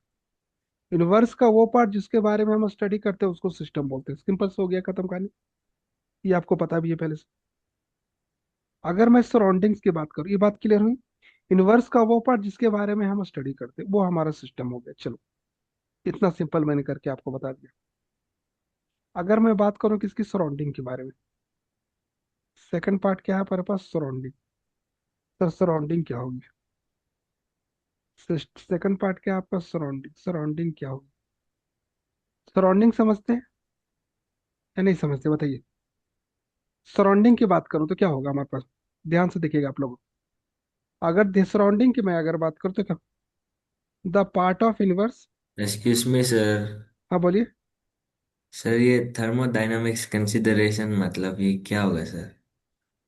इनवर्स का वो पार्ट जिसके बारे में हम स्टडी करते हैं उसको सिस्टम बोलते हैं। सिंपल से हो गया, खत्म कहानी। ये आपको पता भी है पहले से। अगर मैं सराउंडिंग्स की बात करूँ, ये बात क्लियर हुई। इनवर्स का वो पार्ट जिसके बारे में हम स्टडी करते हैं वो हमारा सिस्टम हो गया। चलो, इतना सिंपल मैंने करके आपको बता दिया। अगर मैं बात करूँ किसकी, सराउंडिंग के बारे में, सेकंड पार्ट क्या है हमारे पास, सराउंडिंग। सर सराउंडिंग क्या होगी? सेकंड पार्ट क्या है आपका, सराउंडिंग। सराउंडिंग क्या होगी? सराउंडिंग समझते हैं या नहीं समझते, बताइए। सराउंडिंग की बात करूँ तो क्या होगा हमारे पास, ध्यान से देखिएगा आप लोग। अगर सराउंडिंग की मैं अगर बात करूँ तो क्या, the part of inverse. Excuse me sir. हाँ बोलिए। सर ये थर्मोडायनामिक्स कंसिडरेशन मतलब ये क्या होगा सर?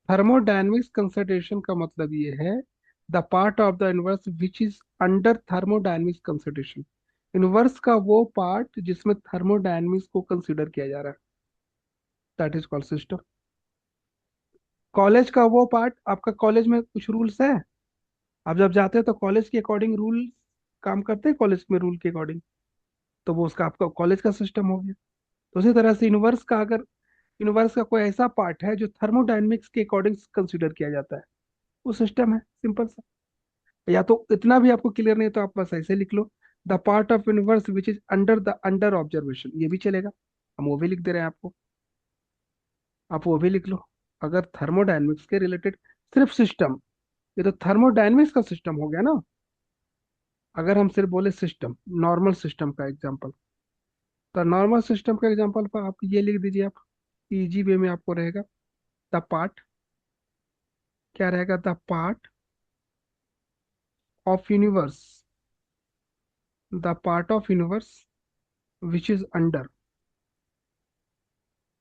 थर्मोडायनेमिक्स कंसिडरेशन का मतलब ये है, the part of the inverse which is under thermodynamics consideration. Inverse का वो पार्ट जिसमें थर्मोडायनेमिक्स को कंसीडर किया जा रहा है, that is called system. College का वो पार्ट, आपका कॉलेज में कुछ रूल्स है, आप जब जाते हैं तो कॉलेज के अकॉर्डिंग रूल काम करते हैं, कॉलेज में रूल के अकॉर्डिंग, तो वो उसका आपका कॉलेज का सिस्टम हो गया। तो उसी तरह से इनवर्स का, अगर यूनिवर्स का कोई ऐसा पार्ट है जो थर्मोडायनेमिक्स के अकॉर्डिंग कंसीडर किया जाता है, वो सिस्टम है, सिंपल सा। या तो इतना भी आपको क्लियर नहीं है तो आप बस ऐसे लिख लो, the part of universe which is under the under observation, ये भी चलेगा। हम वो भी लिख दे रहे हैं आपको, आप वो भी लिख लो। अगर थर्मोडायनेमिक्स के रिलेटेड सिर्फ सिस्टम, ये तो थर्मोडायनेमिक्स का सिस्टम हो गया ना। अगर हम सिर्फ बोले सिस्टम, नॉर्मल सिस्टम का एग्जांपल, तो नॉर्मल सिस्टम का एग्जांपल पर आप ये लिख दीजिए, आप इजी वे में आपको रहेगा। द पार्ट, क्या रहेगा, the part of universe, the part of universe which is under,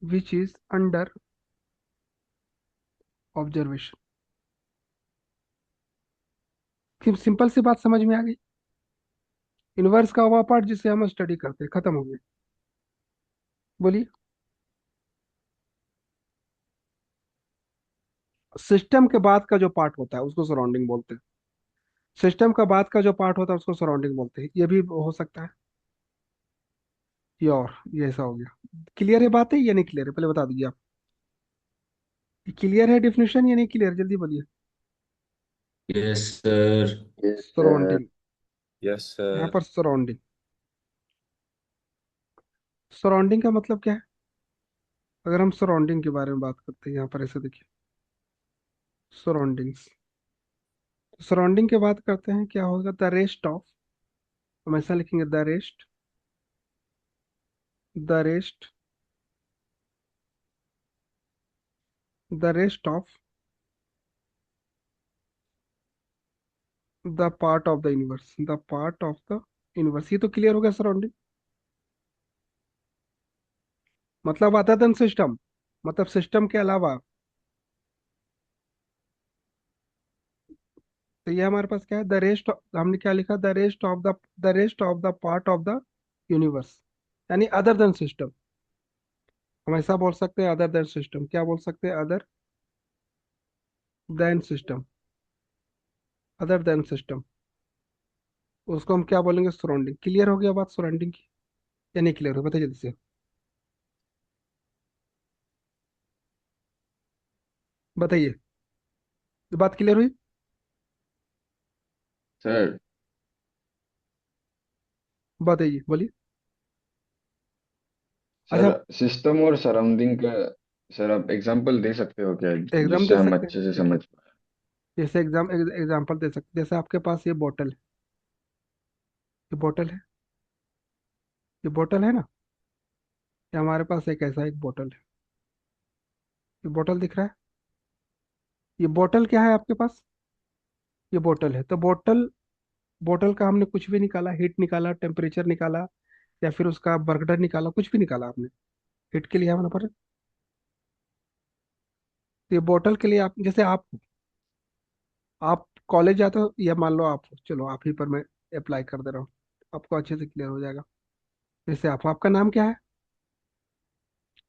which is under observation. Simple सी बात समझ में आ गई। यूनिवर्स का वह पार्ट जिसे हम स्टडी करते हैं, खत्म हो गया। बोलिए। सिस्टम के बाद का जो पार्ट होता है उसको सराउंडिंग बोलते हैं। सिस्टम का बाद का जो पार्ट होता है उसको सराउंडिंग बोलते हैं, ये भी हो सकता है। ये और ये ऐसा हो गया। क्लियर है बात है या नहीं क्लियर है, पहले बता दीजिए आप। क्लियर है डिफिनेशन या नहीं क्लियर, जल्दी बोलिए। Yes sir. Yes sir. Surrounding, yes यहाँ सर। पर सराउंडिंग। सराउंडिंग का मतलब क्या है? अगर हम सराउंडिंग के बारे में बात करते हैं, यहाँ पर ऐसे देखिए, सराउंडिंग्स। सराउंडिंग की बात करते हैं, क्या होगा, द रेस्ट ऑफ, हम ऐसा लिखेंगे, the rest, the rest, the rest of the part of the universe, the part of the universe. ये तो क्लियर हो गया सराउंडिंग। मतलब अदर देन सिस्टम, मतलब सिस्टम के अलावा। तो ये हमारे पास क्या है, द रेस्ट, हमने क्या लिखा, the rest of the part of the universe, यानी अदर देन सिस्टम। हम ऐसा बोल सकते हैं, अदर देन सिस्टम, क्या बोल सकते हैं, other than system, other than system. उसको हम क्या बोलेंगे, सराउंडिंग। क्लियर हो गया बात सराउंडिंग की या नहीं क्लियर हो, बताइए जल्दी से, बताइए। ये बात क्लियर हुई? सर बताइए, बोलिए। सर अच्छा, सिस्टम और सराउंडिंग का, सर आप एग्जांपल दे सकते हो क्या, एकदम जिससे दे हम सकते हैं, अच्छे से देखिए। समझ पाए? जैसे एग्जाम्पल दे सकते, जैसे आपके पास ये बोतल है, ये बोतल है, ये बोतल है ना, ये हमारे पास एक ऐसा एक बोतल है, ये बोतल दिख रहा है। ये बोतल क्या है आपके पास, ये बोतल है, तो बोतल, बोतल का हमने कुछ भी निकाला, हीट निकाला, टेम्परेचर निकाला, या फिर उसका बर्गडर निकाला, कुछ भी निकाला आपने, हीट के लिए हमने पर, तो ये बोतल के लिए आप, जैसे आप कॉलेज जाते हो, या मान लो आप, चलो आप ही पर मैं अप्लाई कर दे रहा हूँ, आपको अच्छे से क्लियर हो जाएगा। जैसे आपका नाम क्या है,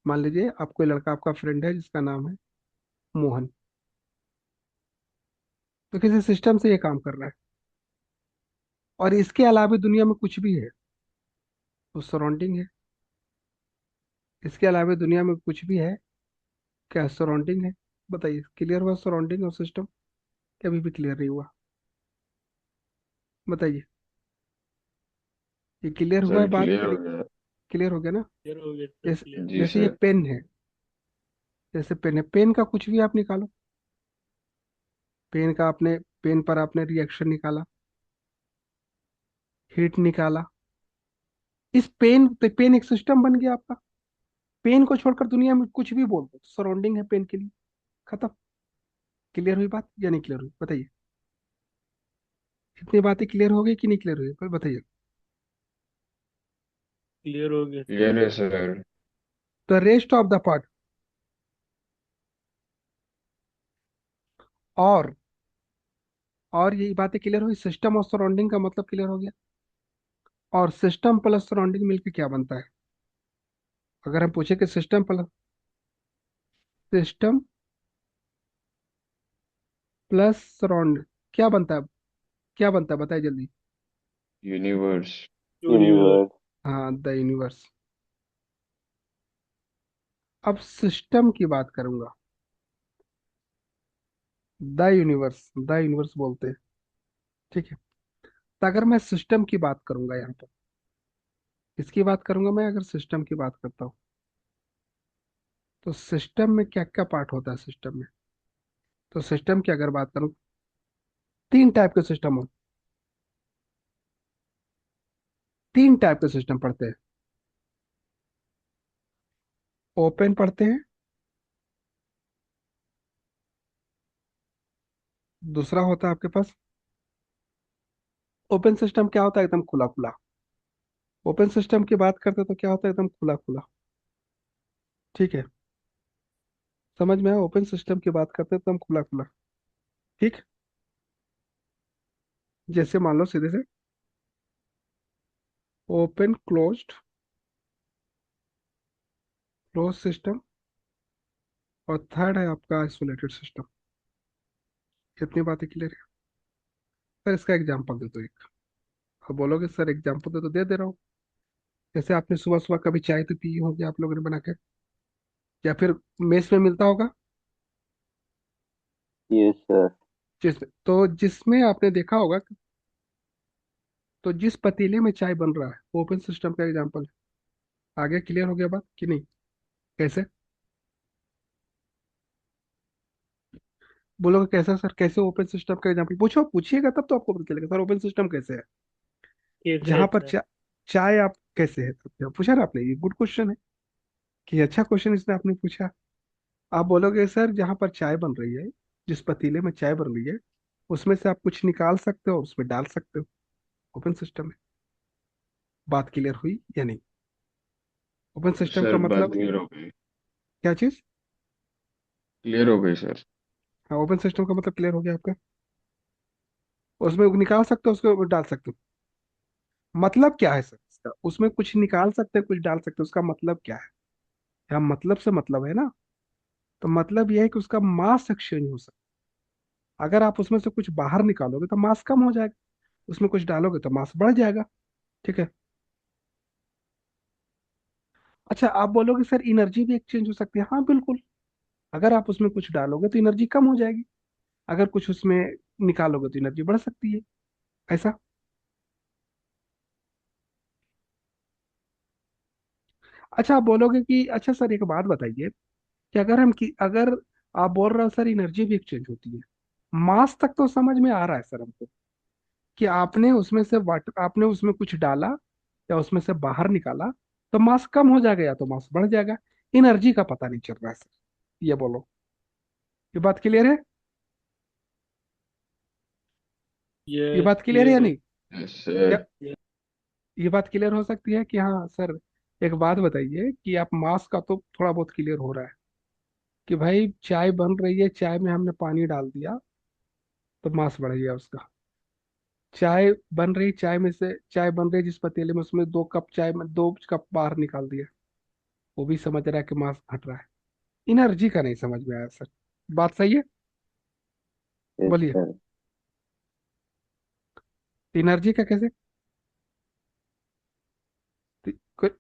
मान लीजिए आप, कोई लड़का आपका फ्रेंड है जिसका नाम है मोहन, तो किसी सिस्टम से ये काम कर रहा है, और इसके अलावा दुनिया में कुछ भी है, तो सराउंडिंग है, इसके अलावा दुनिया में कुछ भी है, क्या सराउंडिंग है? बताइए, क्लियर हुआ सराउंडिंग और सिस्टम? अभी भी क्लियर नहीं हुआ? बताइए, ये क्लियर हुआ है सर बात क्लियर कि हो नहीं? गया। क्लियर हो गया ना? क्लियर हो गया सर, जैसे, क्लियर। जी जैसे ये सर। पेन है, जैसे पेन है, पेन का कुछ भी आप निकालो, पेन का आपने, पेन पर आपने रिएक्शन निकाला, हीट निकाला, इस पेन पे, पेन एक सिस्टम बन गया आपका। पेन को छोड़कर दुनिया में कुछ भी बोल दो, सराउंडिंग है पेन के लिए, खत्म। क्लियर हुई बात या नहीं क्लियर हुई? बताइए, इतनी बातें क्लियर हो गई कि नहीं क्लियर हुई, पर बताइए। क्लियर हो गया सर। क्लियर है sir. The rest of the part, और और यही बातें क्लियर हुई, सिस्टम और सराउंडिंग का मतलब क्लियर हो गया। और सिस्टम प्लस सराउंडिंग मिलकर क्या बनता है? अगर हम पूछे कि system plus, system plus surround क्या बनता है, क्या बनता है, बताइए जल्दी। यूनिवर्स। यूनिवर्स। हाँ, द यूनिवर्स। अब सिस्टम की बात करूंगा, द यूनिवर्स बोलते हैं, ठीक है। तो अगर मैं सिस्टम की बात करूंगा यहाँ पर, किसकी बात करूंगा मैं, अगर सिस्टम की बात करता हूँ, तो सिस्टम में क्या क्या पार्ट होता है सिस्टम में? तो सिस्टम की अगर बात करूँ, तीन टाइप के सिस्टम हो, तीन टाइप के सिस्टम पढ़ते हैं। ओपन पढ़ते हैं, दूसरा होता है आपके पास, ओपन सिस्टम क्या होता है, एकदम खुला खुला। ओपन सिस्टम की बात करते हैं तो क्या होता है, एकदम खुला खुला, ठीक है। समझ में आया? ओपन सिस्टम की बात करते हैं तो एकदम खुला खुला, ठीक। जैसे मान लो सीधे से, ओपन क्लोज्ड, क्लोज सिस्टम, और थर्ड है आपका आइसोलेटेड सिस्टम। कितनी बातें क्लियर है? सर इसका एग्जांपल दे दो एक। अब बोलोगे सर एग्जांपल दे, तो दे रहा हूँ। जैसे आपने सुबह सुबह कभी चाय तो पी होगी आप लोगों ने बना के, या फिर मेस में मिलता होगा, यस सर। जिसमें आपने देखा होगा, तो जिस पतीले में चाय बन रहा है वो ओपन सिस्टम का एग्जांपल है। आगे क्लियर हो गया बात कि नहीं? कैसे? बोलोगे कैसे सर, कैसे ओपन सिस्टम का एग्जांपल? पूछो, पूछिएगा तब तो आपको पता चलेगा सर ओपन सिस्टम कैसे है। कैसे है जहां पर सर? चाय आप कैसे है, तब पूछा ना आपने, ये गुड क्वेश्चन है, कि अच्छा क्वेश्चन इसने आपने पूछा। आप बोलोगे सर जहां पर चाय बन रही है, जिस पतीले में चाय बन रही है, उसमें से आप कुछ निकाल सकते हो, उसमें डाल सकते हो, ओपन सिस्टम है। बात क्लियर हुई या नहीं? ओपन सिस्टम का सर बात मतलब क्लियर हो गई। क्या चीज? क्लियर हो गई सर। हाँ, ओपन सिस्टम का मतलब क्लियर हो गया आपका। उसमें निकाल सकते हो, उसको डाल सकते हो, मतलब क्या है सर इसका? उसमें कुछ निकाल सकते हैं, कुछ डाल सकते हैं, उसका मतलब क्या है? यहाँ मतलब से मतलब है ना, तो मतलब यह है कि उसका मास एक्सचेंज हो सकता है। अगर आप उसमें से कुछ बाहर निकालोगे तो मास कम हो जाएगा, उसमें कुछ डालोगे तो मास बढ़ जाएगा, ठीक है। अच्छा, आप बोलोगे सर एनर्जी भी एक्सचेंज हो सकती है, हाँ बिल्कुल। अगर आप उसमें कुछ डालोगे तो एनर्जी कम हो जाएगी, अगर कुछ उसमें निकालोगे तो एनर्जी बढ़ सकती है, ऐसा। अच्छा, आप बोलोगे कि अच्छा सर एक बात बताइए, कि अगर आप बोल रहे हो सर एनर्जी भी एक्सचेंज होती है, मास तक तो समझ में आ रहा है सर हमको, कि आपने उसमें से वाटर, आपने उसमें कुछ डाला या उसमें से बाहर निकाला, तो मास कम हो जाएगा या तो मास बढ़ जाएगा। एनर्जी का पता नहीं चल रहा है सर, ये बोलो, ये बात क्लियर है? ये ये बात क्लियर है या क्लियर हो। नहीं? yes क्या sir. ये ये बात क्लियर हो सकती है कि हाँ सर? एक बात बताइए कि आप मास का तो थोड़ा बहुत क्लियर हो रहा है कि भाई चाय बन रही है, चाय में हमने पानी डाल दिया तो मास बढ़ गया उसका। चाय बन रही, चाय में से चाय बन रही जिस पतीले में, उसमें 2 कप चाय में 2 कप बाहर निकाल दिया, वो भी समझ रहा है कि मास घट रहा है। एनर्जी का नहीं समझ में आया सर। बात सही है? यस बोलिए। सर। एनर्जी का कैसे? कोई-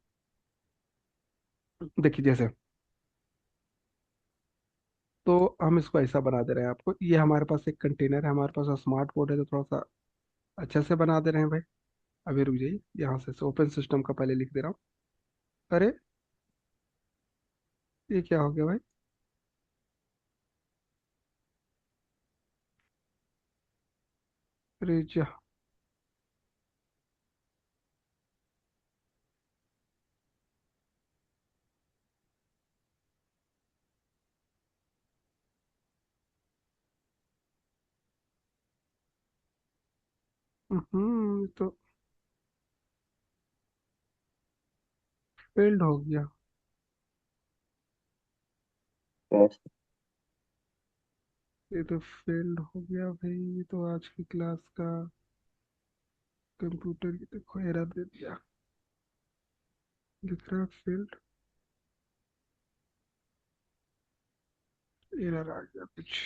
देखिए जैसे, तो हम इसको ऐसा बना दे रहे हैं आपको, ये हमारे पास एक कंटेनर है, हमारे पास स्मार्ट बोर्ड है, तो थोड़ा सा अच्छे से बना दे रहे हैं भाई। अभी रुक जाइए, यहाँ से ओपन सिस्टम का पहले लिख दे रहा हूँ। अरे ये क्या हो गया भाई? अरे जा। ये तो फेल्ड हो गया। यस। ये तो फेल्ड हो गया भाई, ये तो आज की क्लास का कंप्यूटर की देखो एरर दे दिया, लिख रहा है फेल्ड, एरर आ गया कुछ।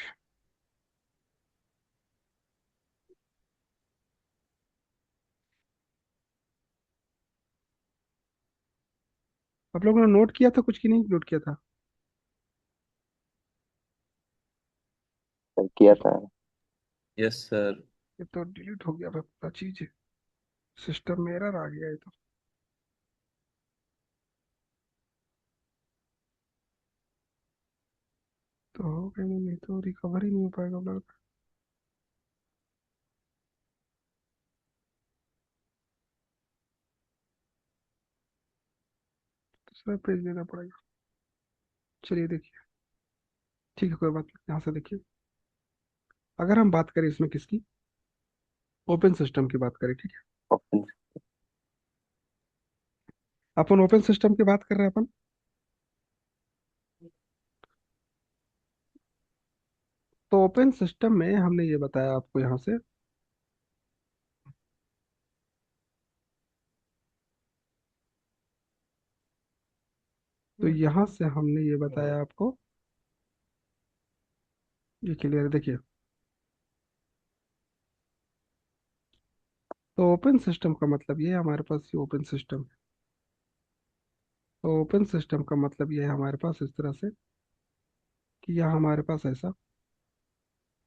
आप लोगों ने नोट किया था कुछ कि नहीं नोट किया था? सर किया था। Yes sir. ये तो डिलीट हो गया भाई पूरा चीज, सिस्टम में एरर आ गया ये तो। हो गया, नहीं तो रिकवर ही नहीं हो पाएगा अब लगता है। दूसरा पेज देना पड़ेगा। चलिए देखिए, ठीक है कोई बात नहीं, यहाँ से देखिए। अगर हम बात करें इसमें किसकी, ओपन सिस्टम की बात करें, ठीक है? ओपन। अपन ओपन सिस्टम की बात कर रहे हैं अपन। तो ओपन सिस्टम में हमने ये बताया आपको यहाँ से, तो यहाँ से हमने ये बताया आपको, ये क्लियर है देखिए। तो ओपन सिस्टम का मतलब ये है, हमारे पास ये ओपन सिस्टम है। तो ओपन सिस्टम का मतलब ये है हमारे पास इस तरह से कि यहाँ हमारे पास ऐसा,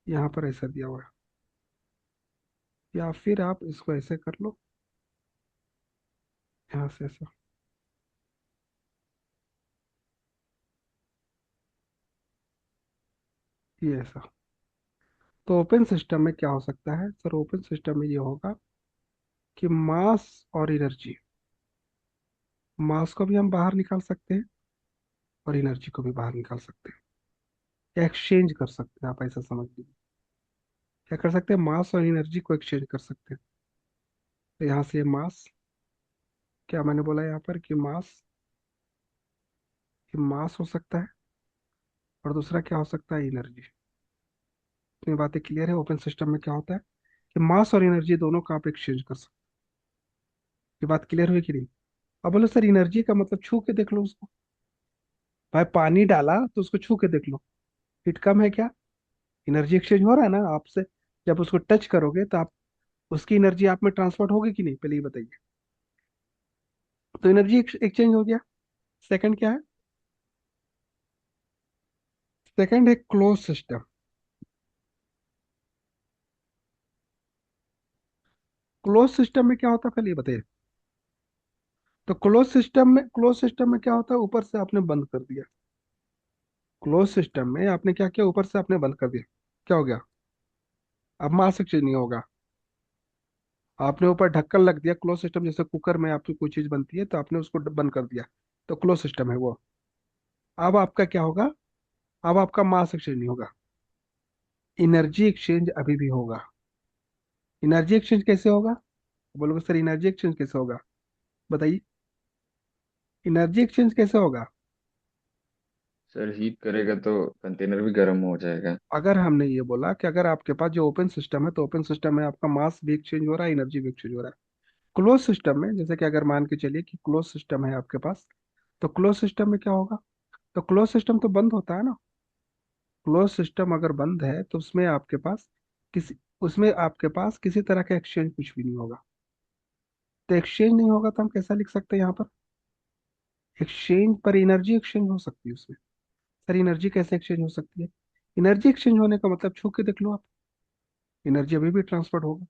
यहाँ पर ऐसा दिया हुआ है, या फिर आप इसको ऐसे कर लो, यहाँ से ऐसा, ये ऐसा। तो ओपन सिस्टम में क्या हो सकता है सर? ओपन सिस्टम में ये होगा कि मास और एनर्जी, मास को भी हम बाहर निकाल सकते हैं और एनर्जी को भी बाहर निकाल सकते हैं, एक्सचेंज कर सकते हैं, आप ऐसा समझ लीजिए। क्या कर सकते हैं? मास और एनर्जी को एक्सचेंज कर सकते हैं। तो यहाँ से मास, क्या मैंने बोला यहाँ पर कि मास, कि मास हो सकता है, और दूसरा क्या हो सकता है? एनर्जी। इतनी बातें क्लियर है? ओपन सिस्टम में क्या होता है कि मास और एनर्जी दोनों का आप एक्सचेंज कर सकते हैं। ये बात क्लियर हुई कि नहीं? अब बोलो सर एनर्जी का मतलब छू के देख लो उसको। भाई पानी डाला तो उसको छू के देख लो, हीट कम है क्या? एनर्जी एक्सचेंज हो रहा है ना आपसे। जब उसको टच करोगे तो आप, उसकी एनर्जी आप में ट्रांसफर होगी कि नहीं, पहले ये बताइए। तो एनर्जी एक्सचेंज हो गया। सेकंड क्या है? सेकंड है क्लोज सिस्टम। क्लोज सिस्टम में क्या होता है पहले ये बताइए। तो क्लोज सिस्टम में क्या होता है? ऊपर से आपने बंद कर दिया। क्लोज सिस्टम में आपने क्या किया? ऊपर से आपने बंद कर दिया, क्या हो गया? अब मास एक्सचेंज नहीं होगा। आपने ऊपर ढक्कन लग दिया, क्लोज सिस्टम जैसे कुकर में आपकी कोई चीज बनती है तो आपने उसको बंद कर दिया, तो क्लोज सिस्टम है वो। अब आपका क्या होगा? अब आपका मास एक्सचेंज नहीं होगा, एनर्जी एक्सचेंज अभी भी होगा। एनर्जी एक्सचेंज कैसे होगा? बोलोगे सर एनर्जी एक्सचेंज कैसे होगा? बताइए, एनर्जी एक्सचेंज कैसे होगा? सर हीट करेगा तो कंटेनर भी गर्म हो जाएगा। अगर हमने ये बोला कि अगर आपके पास जो ओपन सिस्टम है, तो ओपन सिस्टम में आपका मास भी एक्सचेंज हो रहा है, एनर्जी भी एक्सचेंज हो रहा है। क्लोज सिस्टम में, जैसे कि अगर मान के चलिए कि क्लोज सिस्टम है आपके पास, तो क्लोज सिस्टम में क्या होगा? तो क्लोज सिस्टम तो बंद होता है ना। क्लोज सिस्टम अगर बंद है तो किसी उसमें आपके पास किसी तरह का एक्सचेंज कुछ भी नहीं होगा। तो एक्सचेंज नहीं होगा तो हम कैसा लिख सकते हैं यहाँ पर? एक्सचेंज पर एनर्जी एक्सचेंज हो सकती है उसमें। सर एनर्जी कैसे एक्सचेंज हो सकती है? एनर्जी एक्सचेंज होने का मतलब छू के देख लो आप, एनर्जी अभी भी ट्रांसफर होगा।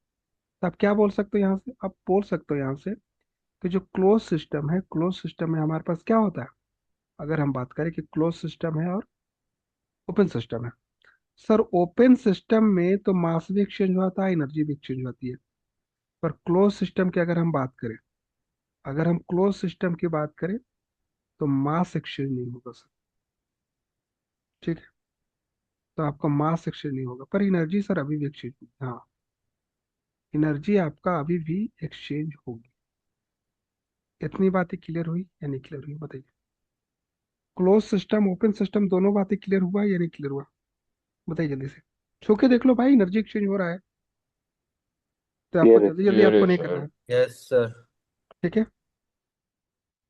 तो आप क्या बोल सकते हो यहाँ से? आप बोल सकते हो यहाँ से कि जो क्लोज सिस्टम है, क्लोज सिस्टम में हमारे पास क्या होता है? अगर हम बात करें कि क्लोज सिस्टम है और ओपन सिस्टम है, सर ओपन सिस्टम में तो मास भी एक्सचेंज होता है, एनर्जी भी एक्सचेंज होती है। पर क्लोज सिस्टम की अगर हम बात करें, अगर हम क्लोज सिस्टम की बात करें, तो मास एक्सचेंज नहीं होगा सर। ठीक है, तो आपका मास एक्सचेंज नहीं होगा, पर एनर्जी सर अभी भी एक्सचेंज, हाँ, एनर्जी आपका अभी भी एक्सचेंज होगी। इतनी बातें क्लियर हुई या नहीं क्लियर हुई, बताइए? क्लोज सिस्टम ओपन सिस्टम दोनों बातें क्लियर हुआ या नहीं क्लियर हुआ? बताइए जल्दी से, छू के देख लो भाई, एनर्जी एक्सचेंज हो रहा है। तो आपको क्लियर है। जल्दी जल्दी क्लियर है आपको नहीं करना सर। है। Yes sir. ठीक है,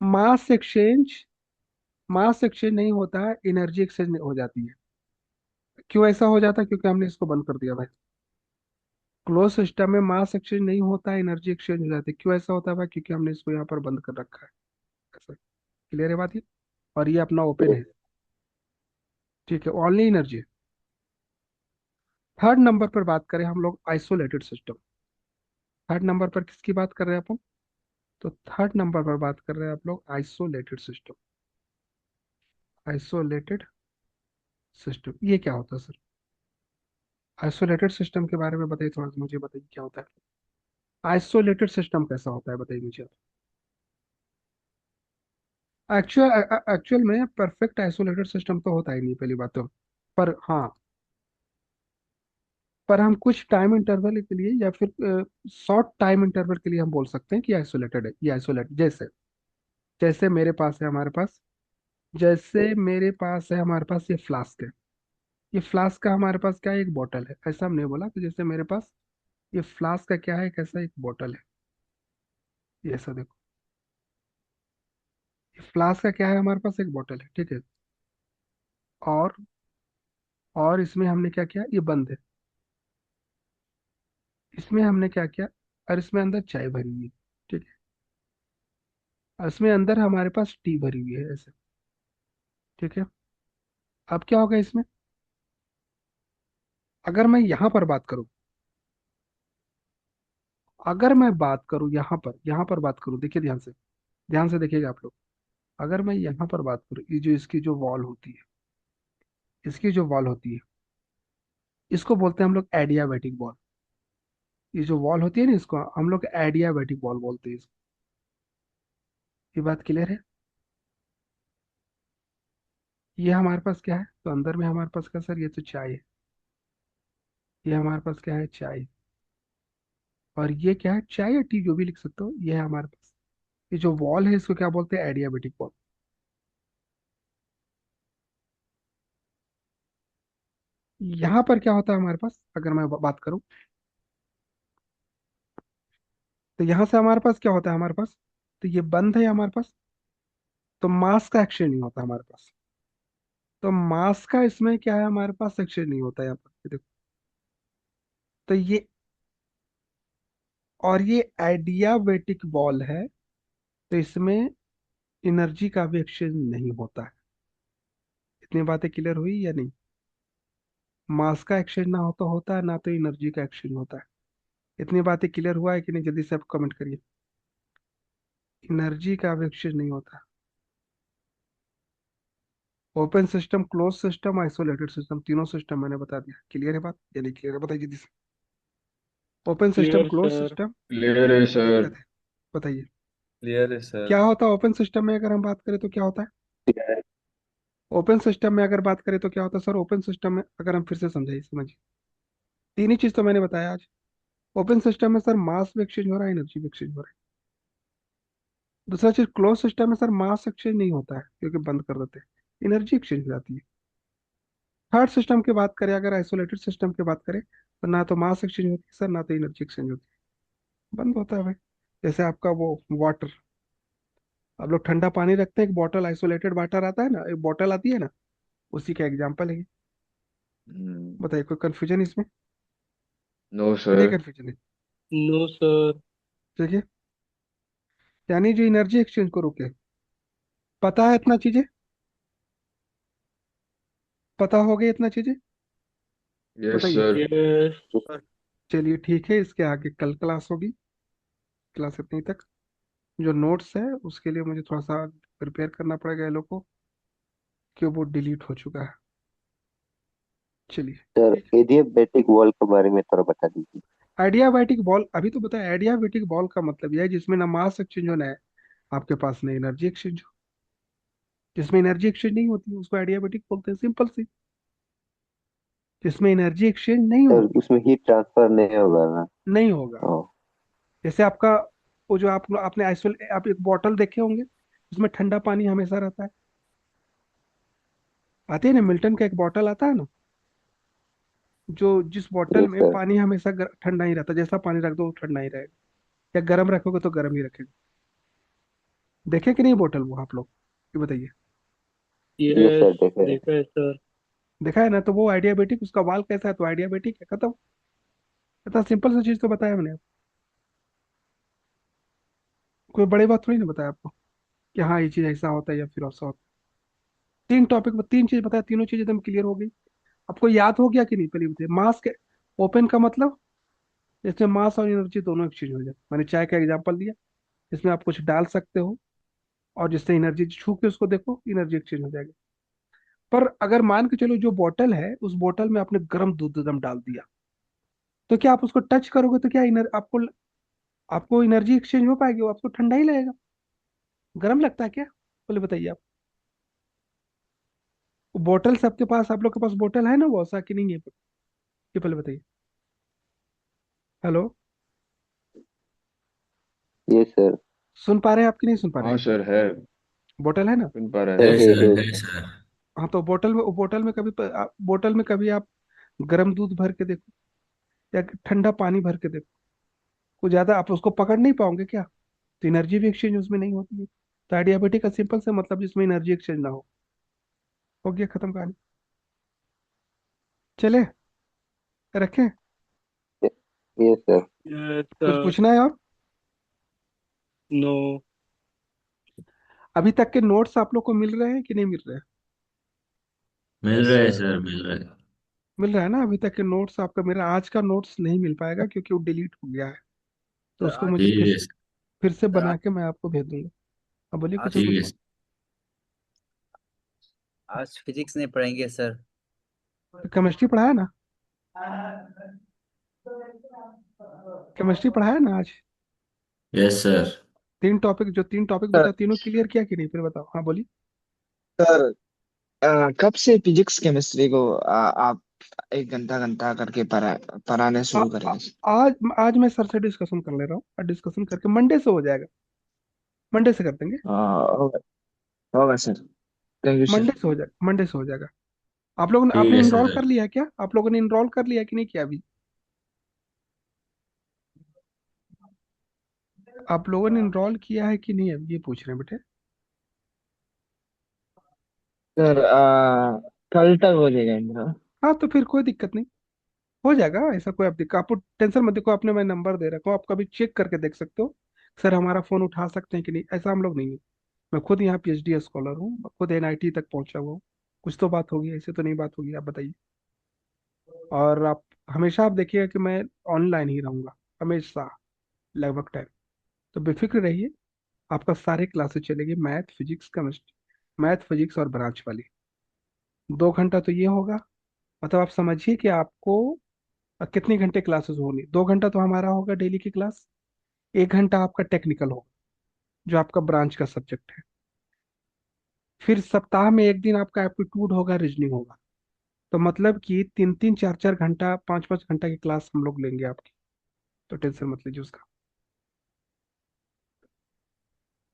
मास एक्सचेंज, मास एक्सचेंज नहीं होता है, एनर्जी एक्सचेंज हो जाती है। क्यों ऐसा हो जाता है? क्योंकि हमने इसको बंद कर दिया भाई। क्लोज सिस्टम में मास एक्सचेंज नहीं होता है, एनर्जी एक्सचेंज हो जाती है। क्यों ऐसा होता है भाई? क्योंकि हमने इसको यहाँ पर बंद कर रखा है। ऐसा क्लियर है बात ये? और ये अपना ओपन है। ठीक है, ओनली एनर्जी। थर्ड नंबर पर बात करें हम लोग आइसोलेटेड सिस्टम। थर्ड नंबर पर किसकी बात कर रहे हैं अपन? तो थर्ड नंबर पर बात कर रहे हैं आप लोग आइसोलेटेड सिस्टम। आइसोलेटेड सिस्टम ये क्या होता है सर? आइसोलेटेड सिस्टम के बारे में बताइए थोड़ा सा, मुझे बताइए क्या होता है आइसोलेटेड सिस्टम, कैसा होता है बताइए मुझे। एक्चुअल एक्चुअल में परफेक्ट आइसोलेटेड सिस्टम तो होता ही नहीं, पहली बात तो। पर हाँ, पर हम कुछ टाइम इंटरवल के लिए या फिर शॉर्ट टाइम इंटरवल के लिए हम बोल सकते हैं कि आइसोलेटेड है, ये आइसोलेट। जैसे, जैसे मेरे पास है हमारे पास, जैसे मेरे पास है हमारे पास ये फ्लास्क है। ये फ्लास्क का हमारे पास क्या है? एक बॉटल है। ऐसा हमने बोला कि जैसे मेरे पास ये फ्लास्क का क्या है? कैसा एक बॉटल है। ये ऐसा देखो, ये फ्लास्क का क्या है? हमारे पास एक बॉटल है, ठीक है। और और इसमें हमने क्या किया? ये बंद है। इसमें हमने क्या किया? और इसमें अंदर चाय भरी हुई है, ठीक है। और इसमें अंदर हमारे पास टी भरी हुई है, ऐसे। ठीक है, अब क्या होगा इसमें? अगर मैं यहाँ पर बात करूँ, अगर मैं बात करूँ यहाँ पर बात करूँ, देखिए ध्यान से देखिएगा आप लोग। अगर मैं यहाँ पर बात करूँ, ये जो इसकी जो वॉल होती है, इसकी जो वॉल होती है, इसको बोलते हैं हम लोग एडियाबैटिक वॉल। ये जो वॉल होती है ना, इसको हम लोग एडियाबैटिक वॉल बोलते हैं इसको। ये बात क्लियर है? ये हमारे पास क्या है? तो अंदर में हमारे पास क्या सर? ये तो चाय है। ये हमारे पास क्या है? चाय। और ये क्या है? चाय या टी, जो भी लिख सकते हो, ये है हमारे पास। ये जो वॉल है इसको क्या बोलते हैं? Adiabatic wall. यहाँ पर क्या होता है हमारे पास? अगर मैं बात करूं, तो यहाँ से हमारे पास क्या होता है? हमारे पास तो ये बंद है हमारे पास, तो मास का एक्सचेंज नहीं होता हमारे पास। तो मास का इसमें क्या है? हमारे पास एक्सचेंज नहीं होता यहाँ पर, ये देखो। तो ये, और ये एडियाबेटिक वॉल है, तो इसमें एनर्जी का भी एक्सचेंज नहीं होता है। इतनी बातें क्लियर हुई या नहीं? मास का एक्सचेंज ना हो तो होता है, ना तो एनर्जी का एक्सचेंज होता है। इतनी बातें क्लियर हुआ है कि नहीं? जल्दी से आप कमेंट करिए। एनर्जी का भी एक्सचेंज नहीं होता। Open system, close system, isolated system, तीनों सिस्टम मैंने बता दिया। क्लियर है बात या नहीं क्लियर है? बताइए जल्दी से। Open system, clear close sir. System, clear है क्या सर। दिक्कत है? बताइए, क्लियर है सर। क्या होता है ओपन सिस्टम में? अगर हम बात करें तो क्या होता है? ओपन सिस्टम में अगर बात करें तो क्या होता है सर? ओपन सिस्टम में अगर हम फिर से समझाइए, समझिए। तीन ही चीज तो मैंने बताया आज। ओपन सिस्टम में सर मास भी एक्सचेंज हो रहा है, एनर्जी भी एक्सचेंज हो रहा है। दूसरा चीज क्लोज सिस्टम में सर मास एक्सचेंज नहीं होता है क्योंकि बंद कर देते हैं, एनर्जी एक्सचेंज हो जाती है। थर्ड सिस्टम की बात करें, अगर आइसोलेटेड सिस्टम की बात करें, तो ना तो मास एक्सचेंज होती है सर, ना तो एनर्जी एक्सचेंज होती है, बंद होता है भाई। जैसे आपका वो वाटर, आप लोग ठंडा पानी रखते हैं, एक बॉटल आइसोलेटेड वाटर आता है ना, एक बॉटल आती है ना, उसी का एग्जाम्पल है ये। बताइए कोई कंफ्यूजन इसमें? नो नहीं सर। कंफ्यूजन है। No sir. ठीक है, यानी जो एनर्जी एक्सचेंज को रोके, पता है इतना चीजें, पता हो गई इतना चीजें? यस बताइए। सर। Yes sir. चलिए ठीक है, इसके आगे कल क्लास होगी, क्लास इतनी तक। जो नोट्स है उसके लिए मुझे थोड़ा सा प्रिपेयर करना पड़ेगा ये लोग को, कि वो डिलीट हो चुका है। चलिए सर ठीक है। एडियाबेटिक वॉल के बारे में थोड़ा बता दीजिए। आइडियाबैटिक बॉल अभी तो बताया, आइडियाबैटिक बॉल का मतलब यह है जिसमें ना मास एक्सचेंज होना है आपके पास, ना एनर्जी एक्सचेंज हो। जिसमें एनर्जी एक्सचेंज नहीं होती उसको आइडियाबैटिक बोलते हैं, सिंपल सी। जिसमें एनर्जी एक्सचेंज नहीं सर होती, उसमें हीट ट्रांसफर नहीं होगा ना? नहीं होगा। ओ। जैसे आपका वो जो आपने आप एक बॉटल देखे होंगे, उसमें ठंडा पानी हमेशा रहता है, आती है ना, मिल्टन का एक बॉटल आता है ना, जो जिस बॉटल यस में सर। पानी हमेशा ठंडा ही रहता है, जैसा पानी रख दो वो ठंडा ही रहेगा, या गर्म रखोगे तो गर्म ही रखेगा। देखे कि नहीं बोतल वो आप लोग, ये बताइए। यस यस सर देखे हैं। देखा है सर। देखा है ना, तो वो आइडियाबेटिक, उसका वाल कैसा है तो आइडियाबेटिक है, खत्म। इतना सिंपल सा चीज तो बताया मैंने आपको। कोई बड़ी बात थोड़ी ना बताया आपको कि हाँ ये चीज ऐसा होता है या फिर ऐसा होता है। तीन टॉपिक में तीन चीज बताया, तीनों चीज एकदम क्लियर हो गई। आपको याद हो गया कि नहीं पहले बताइए। मास के ओपन का मतलब, इसमें मास और एनर्जी दोनों एक्सचेंज हो जाए। मैंने चाय का एग्जांपल दिया, इसमें आप कुछ डाल सकते हो और जिससे एनर्जी छू के उसको देखो, एनर्जी एक्सचेंज हो जाएगा। पर अगर मान के चलो जो बोतल है, उस बोतल में आपने गर्म दूध एकदम डाल दिया, तो क्या आप उसको टच करोगे तो क्या आपको आपको एनर्जी एक्सचेंज हो पाएगी? वो आपको ठंडा ही लगेगा, गर्म लगता है क्या? बोले बताइए आप। वो बोतल सबके पास, आप लोग के पास बोतल है ना वो ऐसा कि नहीं है? ये पहले बताइए। Hello, yes sir. सुन पा रहे हैं आप कि नहीं सुन पा रहे हाँ हैं? सर है। बोतल है ना? सुन पा रहा है सर है सर। सर, है है सर। सर। हाँ, तो बोतल में कभी बोतल में कभी आप गर्म दूध भर के देखो, या ठंडा पानी भर के देखो, कुछ ज्यादा आप उसको पकड़ नहीं पाओगे क्या? तो एनर्जी भी एक्सचेंज उसमें नहीं होती है। तो एडियाबेटिक का सिंपल से मतलब जिसमें एनर्जी एक्सचेंज ना हो गया, खत्म कहानी। चले, रखें? Yes sir. यस कुछ सर। पूछना है और? नो। अभी तक के नोट्स आप लोग को मिल रहे हैं कि नहीं मिल रहे हैं? मिल यस रहा है सर। सर, मिल रहा है। मिल रहा है ना? अभी तक के नोट्स आपका, मेरा आज का नोट्स नहीं मिल पाएगा क्योंकि वो डिलीट हो गया है, तो सर उसको आज मुझे ठीक है सर। फिर से सर बना के मैं आपको भेज दूंगा। अब बोलिए कुछ आज ठीक है पूछो। सर। आज फिजिक्स नहीं पढ़ेंगे सर। केमिस्ट्री पढ़ाया ना? केमिस्ट्री पढ़ाया ना आज? Yes sir. तीन टॉपिक, जो तीन टॉपिक सर बताया, तीनों क्लियर किया कि नहीं फिर बताओ, हाँ बोलिए। सर कब से फिजिक्स केमिस्ट्री को आप एक घंटा घंटा करके पढ़ाने आ, शुरू आ, करेंगे? आज मैं सर से डिस्कशन कर ले रहा हूँ, और डिस्कशन करके मंडे से हो जाएगा, मंडे से कर देंगे। होगा। होगा sir. Thank you Monday sir. से हो जाएगा, मंडे से हो जाएगा। आप लोगों ने, ठीक आपने है इनरोल सर। कर लिया है क्या? आप लोगों ने इनरोल कर लिया है कि नहीं किया अभी? आप लोगों ने इनरोल किया है कि नहीं अभी, ये पूछ रहे हैं बेटे। सर कल तक हो जाएगा मेरा। हाँ तो फिर कोई दिक्कत नहीं, हो जाएगा। ऐसा कोई आप दिक्कत, आपको टेंशन मत देखो, आपने मैं नंबर दे रखा हूँ, आप कभी चेक करके देख सकते हो सर हमारा फोन उठा सकते हैं कि नहीं। ऐसा हम लोग नहीं है। मैं खुद यहाँ पीएचडी स्कॉलर हूँ, मैं खुद एनआईटी तक पहुंचा हुआ हूँ। कुछ तो बात होगी, ऐसे तो नहीं बात होगी, आप बताइए। और आप हमेशा आप देखिएगा कि मैं ऑनलाइन ही रहूंगा, हमेशा, लगभग टाइम। तो बेफिक्र रहिए, आपका सारे क्लासेस चलेगी, math physics chemistry, math physics और ब्रांच वाली। 2 घंटा तो ये होगा, मतलब आप समझिए कि आपको कितने घंटे क्लासेस होनी। 2 घंटा तो हमारा होगा डेली की क्लास, 1 घंटा आपका टेक्निकल होगा जो आपका ब्रांच का सब्जेक्ट है। फिर सप्ताह में एक दिन आपका एप्टीट्यूड होगा, रीजनिंग होगा। तो मतलब कि 3-3 4-4 घंटा, 5-5 घंटा की क्लास हम लोग लेंगे आपकी। तो टेंशन मत लीजिए उसका।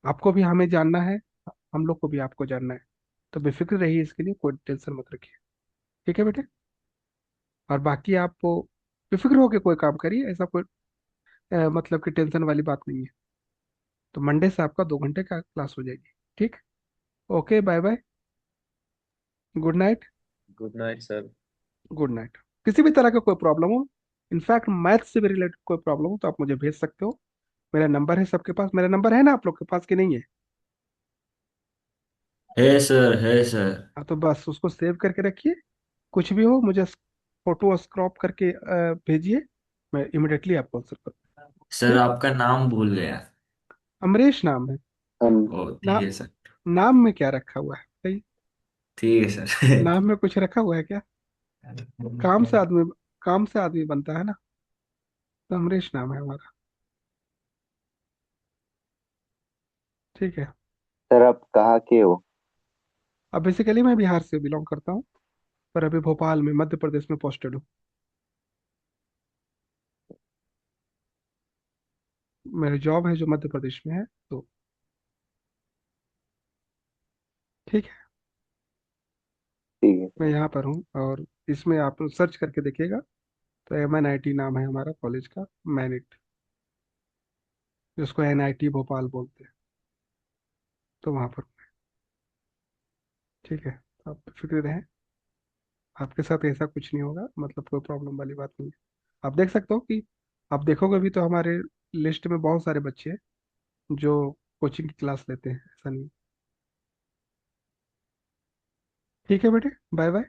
आपको भी हमें जानना है, हम लोग को भी आपको जानना है, तो बेफिक्र रहिए, इसके लिए कोई टेंशन मत रखिए। ठीक है बेटे। और बाकी आप बेफिक्र होकर कोई काम करिए, ऐसा कोई मतलब कि टेंशन वाली बात नहीं है। तो मंडे से आपका 2 घंटे का क्लास हो जाएगी। ठीक। Okay, bye bye, good night. Good night sir. Good night. किसी भी तरह का कोई प्रॉब्लम हो, इनफैक्ट मैथ्स से भी रिलेटेड कोई प्रॉब्लम हो, तो आप मुझे भेज सकते हो। मेरा नंबर है सबके पास, मेरा नंबर है ना आप लोग के पास कि नहीं है? है सर, है सर। हाँ, तो बस उसको सेव करके रखिए। कुछ भी हो मुझे फोटो स्क्रॉप करके भेजिए, मैं इमिडिएटली आपको आंसर करूँ। सर ठीक। आपका नाम भूल गया। अमरीश नाम है। हम ओ ना, ठीक है सर। नाम में क्या रखा हुआ है बताइए? ठीक है सर। नाम में कुछ रखा हुआ है क्या? काम से आदमी, काम से आदमी बनता है ना। तो अमरीश नाम है हमारा। ठीक है। सर आप कहाँ के हो? अब बेसिकली मैं बिहार से बिलोंग करता हूँ, पर अभी भोपाल में मध्य प्रदेश में पोस्टेड हूँ। मेरी जॉब है जो मध्य प्रदेश में है, तो ठीक है। ठीक है मैं सर। यहाँ पर हूँ, और इसमें आप सर्च करके देखिएगा, तो MNIT नाम है हमारा कॉलेज का, मैनिट, जिसको NIT भोपाल बोलते हैं। तो वहाँ पर। ठीक है, तो आप फिक्र रहें, आपके साथ ऐसा कुछ नहीं होगा, मतलब कोई प्रॉब्लम वाली बात नहीं है। आप देख सकते हो कि, आप देखोगे भी तो हमारे लिस्ट में बहुत सारे बच्चे हैं जो कोचिंग की क्लास लेते हैं, ऐसा नहीं। ठीक है बेटे, बाय बाय।